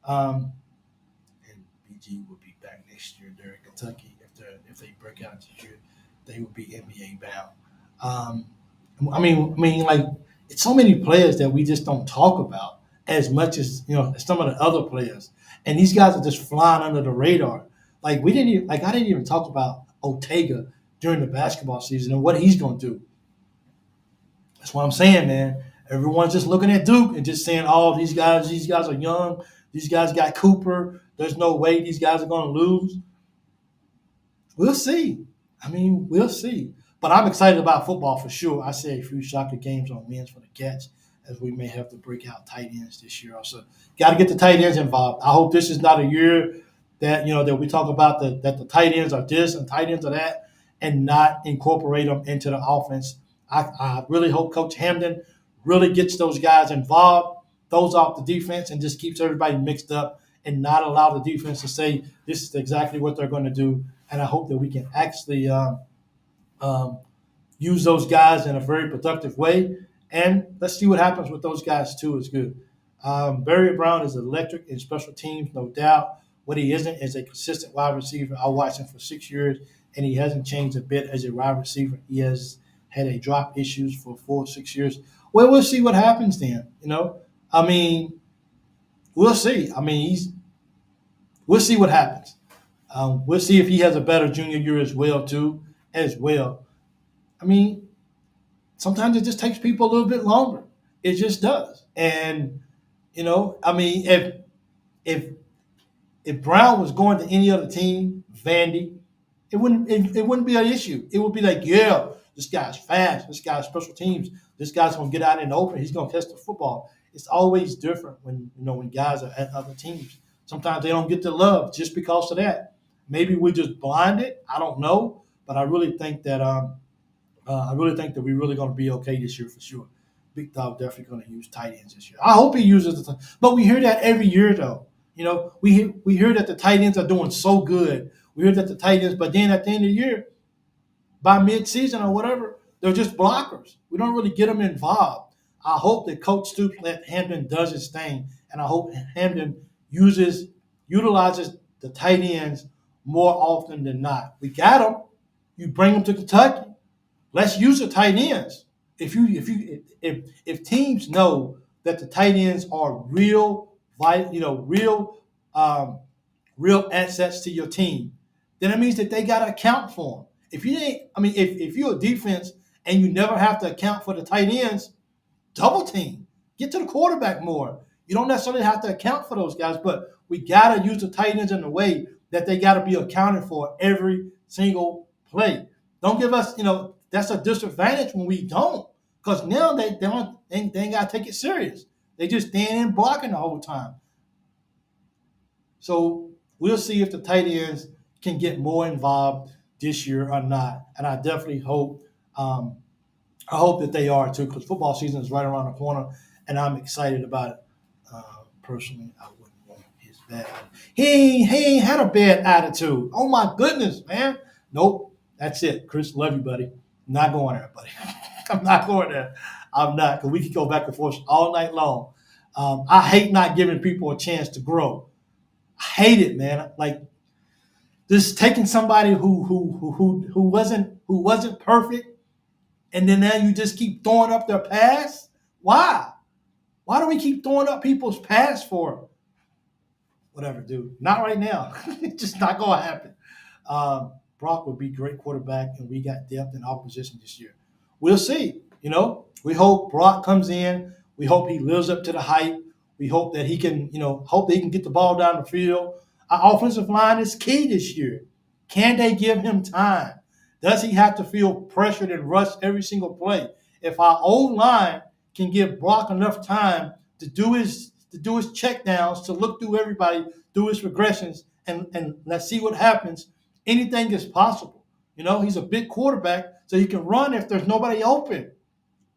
Speaker 1: And BG will be back next year during Kentucky if they break out this year, they will be NBA bound. Like it's so many players that we just don't talk about as much as some of the other players, and these guys are just flying under the radar. Like I didn't even talk about Ortega during the basketball season and what he's going to do. That's what I'm saying, man. Everyone's just looking at Duke and just saying, "Oh, these guys are young. These guys got Cooper. There's no way these guys are going to lose." We'll see. We'll see. But I'm excited about football for sure. I see a few soccer games on wins for the Cats, as we may have to break out tight ends this year. Also, got to get the tight ends involved. I hope this is not a year that that we talk about that the tight ends are this and tight ends are that, and not incorporate them into the offense. I really hope Coach Hamden really gets those guys involved, throws off the defense, and just keeps everybody mixed up and not allow the defense to say this is exactly what they're going to do. And I hope that we can actually use those guys in a very productive way. And let's see what happens with those guys too. Is good. Barry Brown is electric in special teams, no doubt. What he isn't is a consistent wide receiver. I watched him for 6 years, and he hasn't changed a bit as a wide receiver. He has had a drop issues for 4 or 6 years. Well, we'll see what happens then. We'll see. We'll see what happens. We'll see if he has a better junior year as well, too, as well. Sometimes it just takes people a little bit longer. It just does. And, if if Brown was going to any other team, Vandy, it wouldn't be an issue. It would be like, yeah, this guy's fast. This guy's special teams. This guy's going to get out in the open. He's going to catch the football. It's always different when guys are at other teams. Sometimes they don't get the love just because of that. Maybe we're just blinded. I don't know, but I really think that we're really going to be okay this year for sure. Big Dog definitely going to use tight ends this year. I hope he uses the, but we hear that every year though. We hear that the tight ends are doing so good. We hear that the tight ends, but then at the end of the year, by mid-season or whatever, they're just blockers. We don't really get them involved. I hope that Coach Stoops let Hampton does his thing, and I hope Hampton utilizes the tight ends more often than not. We got them. You bring them to Kentucky. Let's use the tight ends. If teams know that the tight ends are um, real assets to your team, then it means that they got to account for them. If you ain't, I mean, if you're a defense and you never have to account for the tight ends, double team, get to the quarterback more. You don't necessarily have to account for those guys, but we got to use the tight ends in a way that they got to be accounted for every single play. Don't give us, that's a disadvantage when we don't, because now they ain't got to take it serious. They just stand in blocking the whole time. So we'll see if the tight ends can get more involved this year or not, and I definitely hope. I hope that they are too, because football season is right around the corner, and I'm excited about it. Personally, I wouldn't want his bad. He ain't had a bad attitude. Oh my goodness, man. Nope, that's it. Chris, love you, buddy. I'm not going there, buddy. I'm not going there. I'm not, because we could go back and forth all night long. I hate not giving people a chance to grow. I hate it, man. Like just taking somebody who wasn't perfect, and then now you just keep throwing up their past? Why? Why do we keep throwing up people's past for? Whatever, dude. Not right now. It's just not going to happen. Brock would be a great quarterback, and we got depth in our position this year. We'll see. We hope Brock comes in. We hope he lives up to the hype. We hope that he can, hope that he can get the ball down the field. Our offensive line is key this year. Can they give him time? Does he have to feel pressured and rushed every single play? If our old line can give Brock enough time to do his check downs, to look through everybody, do his regressions, and let's see what happens, anything is possible. He's a big quarterback, so he can run if there's nobody open.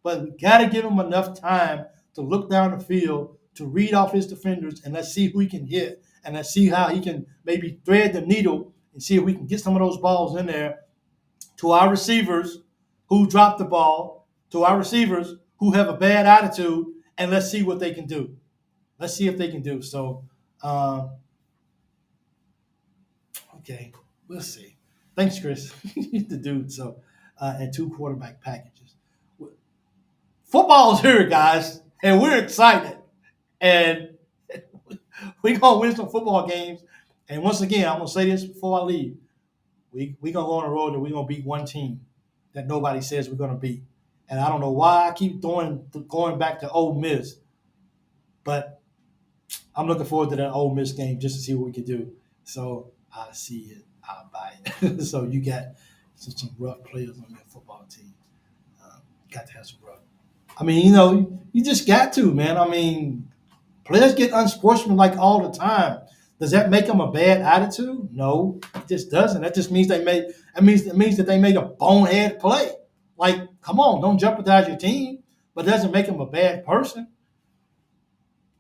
Speaker 1: But we got to give him enough time to look down the field, to read off his defenders, and let's see who he can hit, and let's see how he can maybe thread the needle and see if we can get some of those balls in there to our receivers who drop the ball, to our receivers who have a bad attitude, and let's see what they can do. Let's see if they can do. So, okay, we'll see. Thanks, Chris. He's the dude. So, and 2 quarterback packages. Football's here, guys, and we're excited. And we're going to win some football games. And once again, I'm going to say this before I leave. We're going to go on the road and we're going to beat one team that nobody says we're going to beat. And I don't know why I keep going back to Ole Miss, but I'm looking forward to that Ole Miss game just to see what we can do. So I see it. I'll buy it. So you got some rough players on your football team. Got to have some rough. I mean, you just got to, man. I mean, players get unsportsmanlike all the time. Does that make them a bad attitude? No, it just doesn't. That just means it means that they made a bonehead play. Like, come on, don't jeopardize your team, but it doesn't make them a bad person.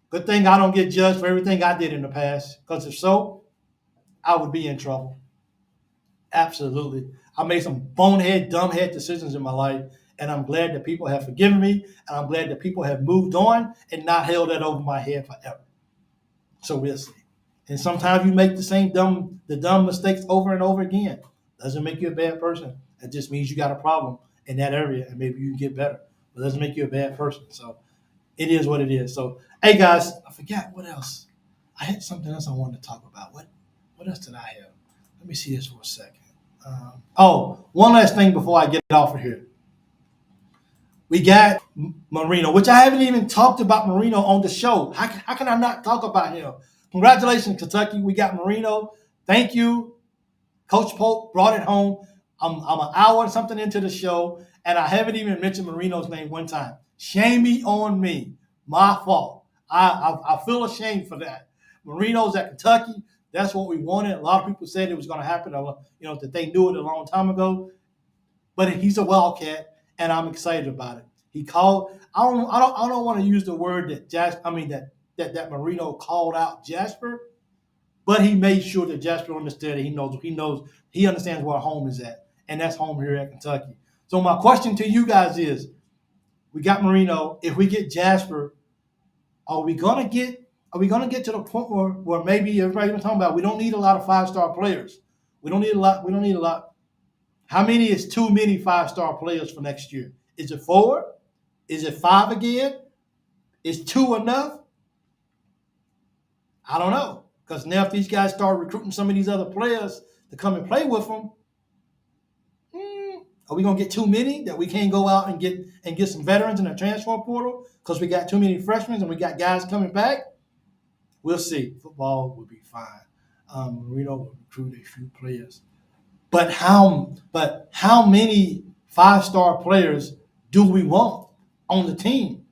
Speaker 1: Good thing I don't get judged for everything I did in the past, because if so, I would be in trouble. Absolutely. I made some bonehead, dumbhead decisions in my life, and I'm glad that people have forgiven me, and I'm glad that people have moved on and not held that over my head forever. So we'll see. And sometimes you make the dumb mistakes over and over again. Doesn't make you a bad person. It just means you got a problem in that area, and maybe you can get better. But it doesn't make you a bad person. So it is what it is. So, hey, guys, I forgot what else. I had something else I wanted to talk about. What else did I have? Let me see this for a second. One last thing before I get off of here. We got Marino, which I haven't even talked about Marino on the show. How can I not talk about him? Congratulations, Kentucky. We got Marino. Thank you. Coach Polk brought it home. I'm an hour and something into the show, and I haven't even mentioned Marino's name one time. Shame on me. My fault. I feel ashamed for that. Marino's at Kentucky. That's what we wanted. A lot of people said it was going to happen, that they knew it a long time ago. But he's a Wildcat, and I'm excited about it. He called. I don't want to use the word that Marino called out Jasper, But he made sure that Jasper understood it. He understands where home is at, and that's home here at Kentucky. So my question to you guys is: we got Marino. If we get Jasper, are we gonna get to the point where maybe everybody's been talking about we don't need a lot of 5-star players. We don't need a lot. We don't need a lot. How many is too many 5-star players for next year? Is it 4? Is it 5 again? Is 2 enough? I don't know. Because now if these guys start recruiting some of these other players to come and play with them, are we gonna get too many that we can't go out and get some veterans in the transfer portal because we got too many freshmen and we got guys coming back? We'll see. Football will be fine. Marino will recruit a few players, but how many 5-star players do we want on the team?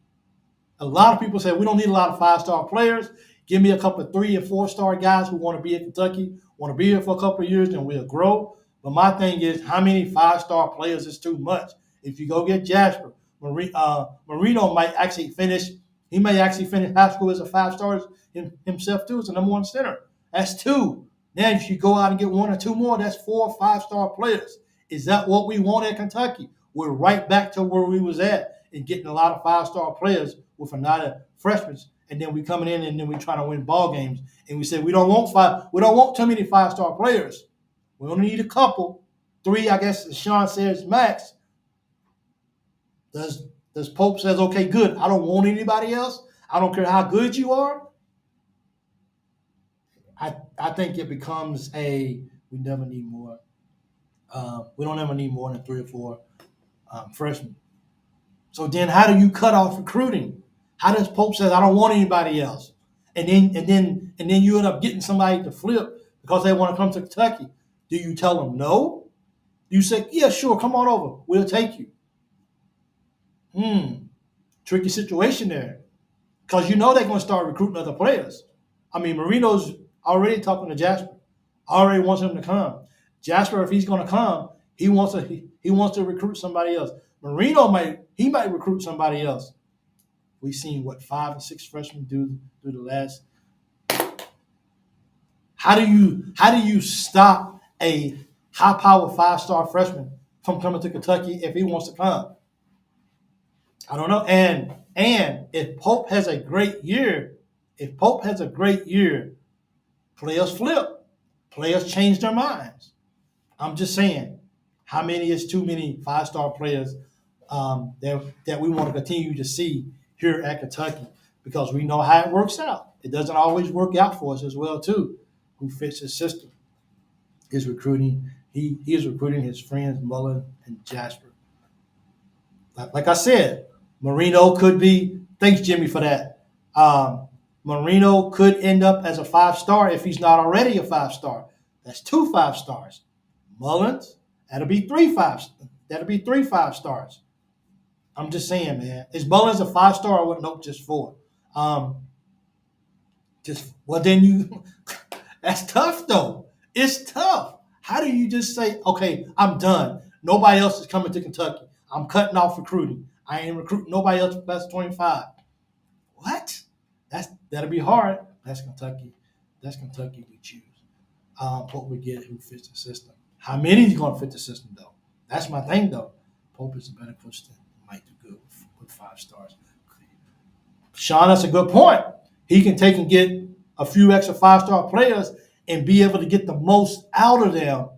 Speaker 1: A lot of people say we don't need a lot of 5-star players. Give me a couple of 3 and 4-star guys who want to be at Kentucky, want to be here for a couple of years, and we'll grow. But my thing is, how many 5-star players is too much? If you go get Jasper, Marino might actually finish. He may actually finish high school as a 5-star himself too, as a number 1 center. That's 2. Now, if you go out and get 1 or 2 more, that's 4 5-star players. Is that what we want at Kentucky? We're right back to where we was at and getting a lot of 5-star players with a lot of freshmen, and then we coming in and then we trying to win ball games. And we say we don't want too many 5-star players. We only need a couple, 3, I guess. As Sean says, max. Does Pope says, okay, good. I don't want anybody else. I don't care how good you are. I think it becomes we never need more. We don't ever need more than 3 or 4 freshmen. So then, how do you cut off recruiting? How does Pope says I don't want anybody else, and then you end up getting somebody to flip because they want to come to Kentucky? Do you tell them no? Do you say, yeah, sure, come on over, we'll take you? Tricky situation there, because you know they're going to start recruiting other players. I mean, Marino's already talking to Jasper, already wants him to come. Jasper, if he's going to come, he wants to recruit somebody else. Marino might recruit somebody else. We've seen 5 and 6 freshmen do the last. How do you stop a high-powered 5-star freshman from coming to Kentucky if he wants to come? I don't know. And if Pope has a great year, players flip. Players change their minds. I'm just saying, how many is too many 5-star players that we want to continue to see here at Kentucky? Because we know how it works out. It doesn't always work out for us as well, too. Who fits his system is recruiting. He is recruiting his friends Mullen and Jasper. Like I said, Marino could be. Thanks, Jimmy, for that. Marino could end up as a 5-star if he's not already a 5-star. That's 2 5-stars. Mullins, that'll be 3 5-stars. I'm just saying, man. Is Mullins a 5-star or what? Nope, just 4. That's tough though. It's tough. How do you just say, okay, I'm done. Nobody else is coming to Kentucky. I'm cutting off recruiting. I ain't recruiting nobody else past 25. What? That'll be hard. That's Kentucky. We choose. What we get, who fits the system. How many is going to fit the system though? That's my thing though. Pope is a better coach than might do good with 5 stars. Sean, that's a good point. He can take and get a few extra 5-star players and be able to get the most out of them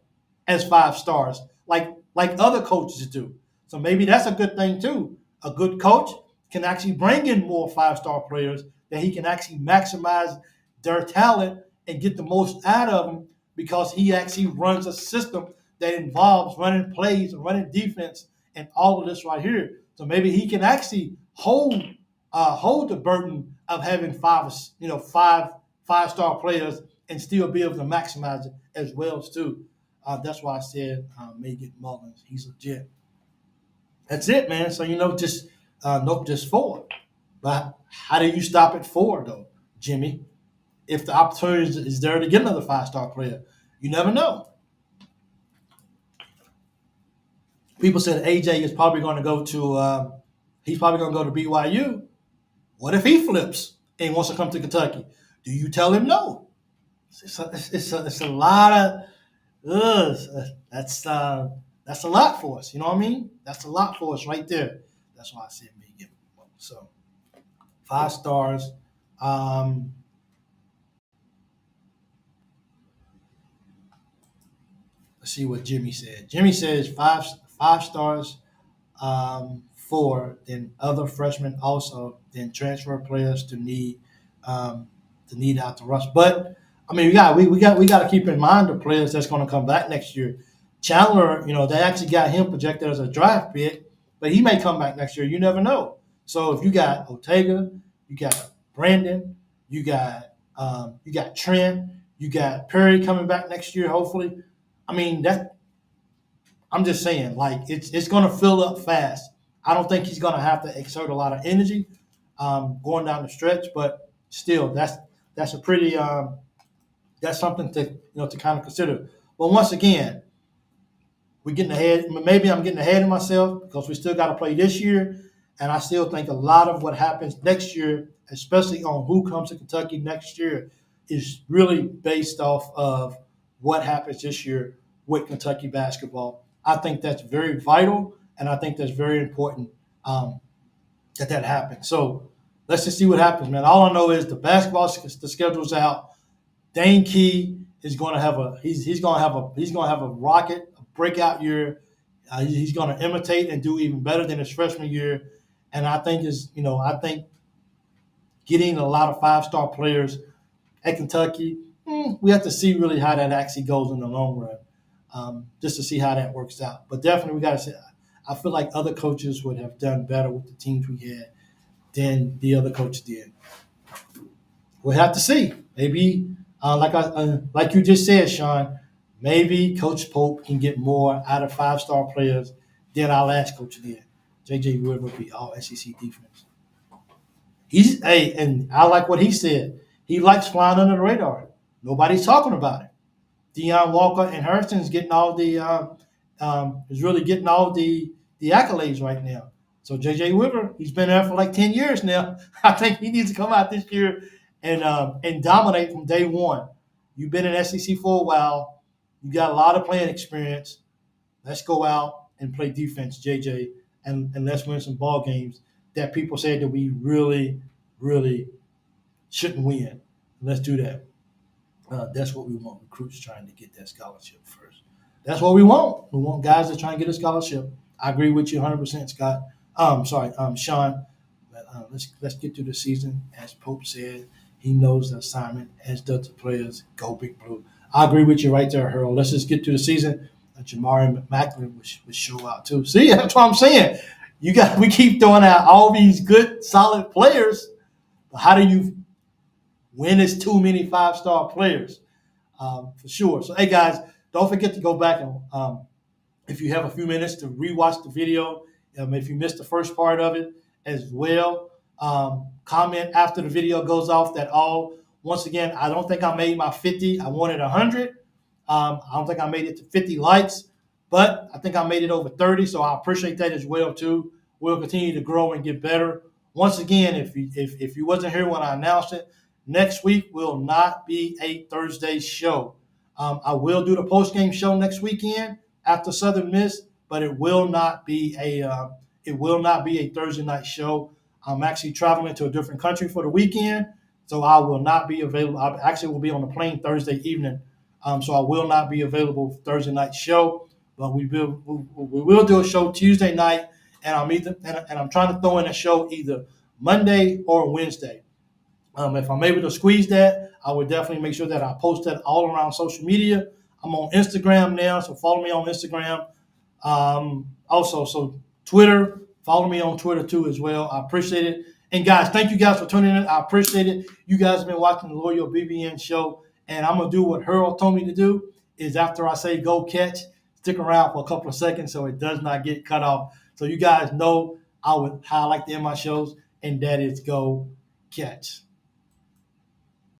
Speaker 1: as 5 stars, like other coaches do. So maybe that's a good thing too. A good coach can actually bring in more 5-star players that he can actually maximize their talent and get the most out of them because he actually runs a system that involves running plays and running defense and all of this right here. So maybe he can actually hold the burden of having 5-star players and still be able to maximize it as well too. That's why I said may get Mullins. He's legit. That's it, man. So just 4. But how do you stop at 4 though, Jimmy? If the opportunity is there to get another 5-star player, you never know. People said AJ is probably going to go to he's probably going to go to BYU. What if he flips and wants to come to Kentucky? Do you tell him no? it's a lot of that's a lot for us. You know what I mean? That's a lot for us right there. That's why I said me give him one. So 5 stars. Um, let's see what Jimmy said. Jimmy says five stars for then other freshmen also then transfer players to need out the rush. But I mean we got to keep in mind the players that's going to come back next year. Chandler, they actually got him projected as a draft pick, but he may come back next year. You never know. So if you got Ortega, you got Brandon, you got Trent, you got Perry coming back next year, hopefully. I mean that I'm just saying, like it's going to fill up fast. I don't think he's going to have to exert a lot of energy going down the stretch, but still, that's a pretty that's something to kind of consider. But once again, we're getting ahead. Maybe I'm getting ahead of myself because we still got to play this year, and I still think a lot of what happens next year, especially on who comes to Kentucky next year, is really based off of what happens this year with Kentucky basketball. I think that's very vital, and I think that's very important that happens. So let's just see what happens, man. All I know is the schedule's out. Dane Key is going to have a rocket, a breakout year. He's going to imitate and do even better than his freshman year. And I think getting a lot of 5-star players at Kentucky, we have to see really how that actually goes in the long run, just to see how that works out. But definitely, we got to say, I feel like other coaches would have done better with the teams we had than the other coach did. We'll have to see. Maybe, like you just said, Sean, maybe Coach Pope can get more out of 5-star players than our last coach did. J.J. Wood will be all SEC defense. And I like what he said. He likes flying under the radar. Nobody's talking about it. Deion Walker and Harrison is getting all the accolades right now. So J.J. Weaver, he's been there for like 10 years now. I think he needs to come out this year and dominate from day one. You've been in SEC for a while. You got a lot of playing experience. Let's go out and play defense, JJ, and let's win some ball games that people say that we really, really shouldn't win. Let's do that. That's what we want. Recruits trying to get that scholarship first. That's what we want. We want guys that try and get a scholarship. I agree with you 100%, Scott. Sean. But, let's get through the season. As Pope said, he knows the assignment, as does the players. Go Big Blue. I agree with you right there, Harold. Let's just get through the season. Jamari Macklin would show out too. See, that's what I'm saying. We keep throwing out all these good, solid players. But how do you win? Is too many 5-star players, for sure. So, hey guys, don't forget to go back and if you have a few minutes to rewatch the video, if you missed the first part of it as well, comment after the video goes off that once again, I don't think I made my 50. I wanted 100. I don't think I made it to 50 likes, but I think I made it over 30. So I appreciate that as well too. We'll continue to grow and get better. Once again, if you wasn't here when I announced it, next week will not be a Thursday show. I will do the post-game show next weekend after Southern Miss, but it will not be a Thursday night show. I'm actually traveling to a different country for the weekend, so I will not be available. I actually will be on the plane Thursday evening, so I will not be available Thursday night show. But we will do a show Tuesday night, and I'm trying to throw in a show either Monday or Wednesday. If I'm able to squeeze that, I would definitely make sure that I post that all around social media. I'm on Instagram now, so follow me on Instagram. Also, so Twitter, follow me on Twitter too as well. I appreciate it. And guys, thank you guys for tuning in. I appreciate it. You guys have been watching the Loyal BBN show, and I'm gonna do what Harold told me to do. Is after I say go catch, stick around for a couple of seconds so it does not get cut off. So you guys know how I like to end my shows, and that is go catch.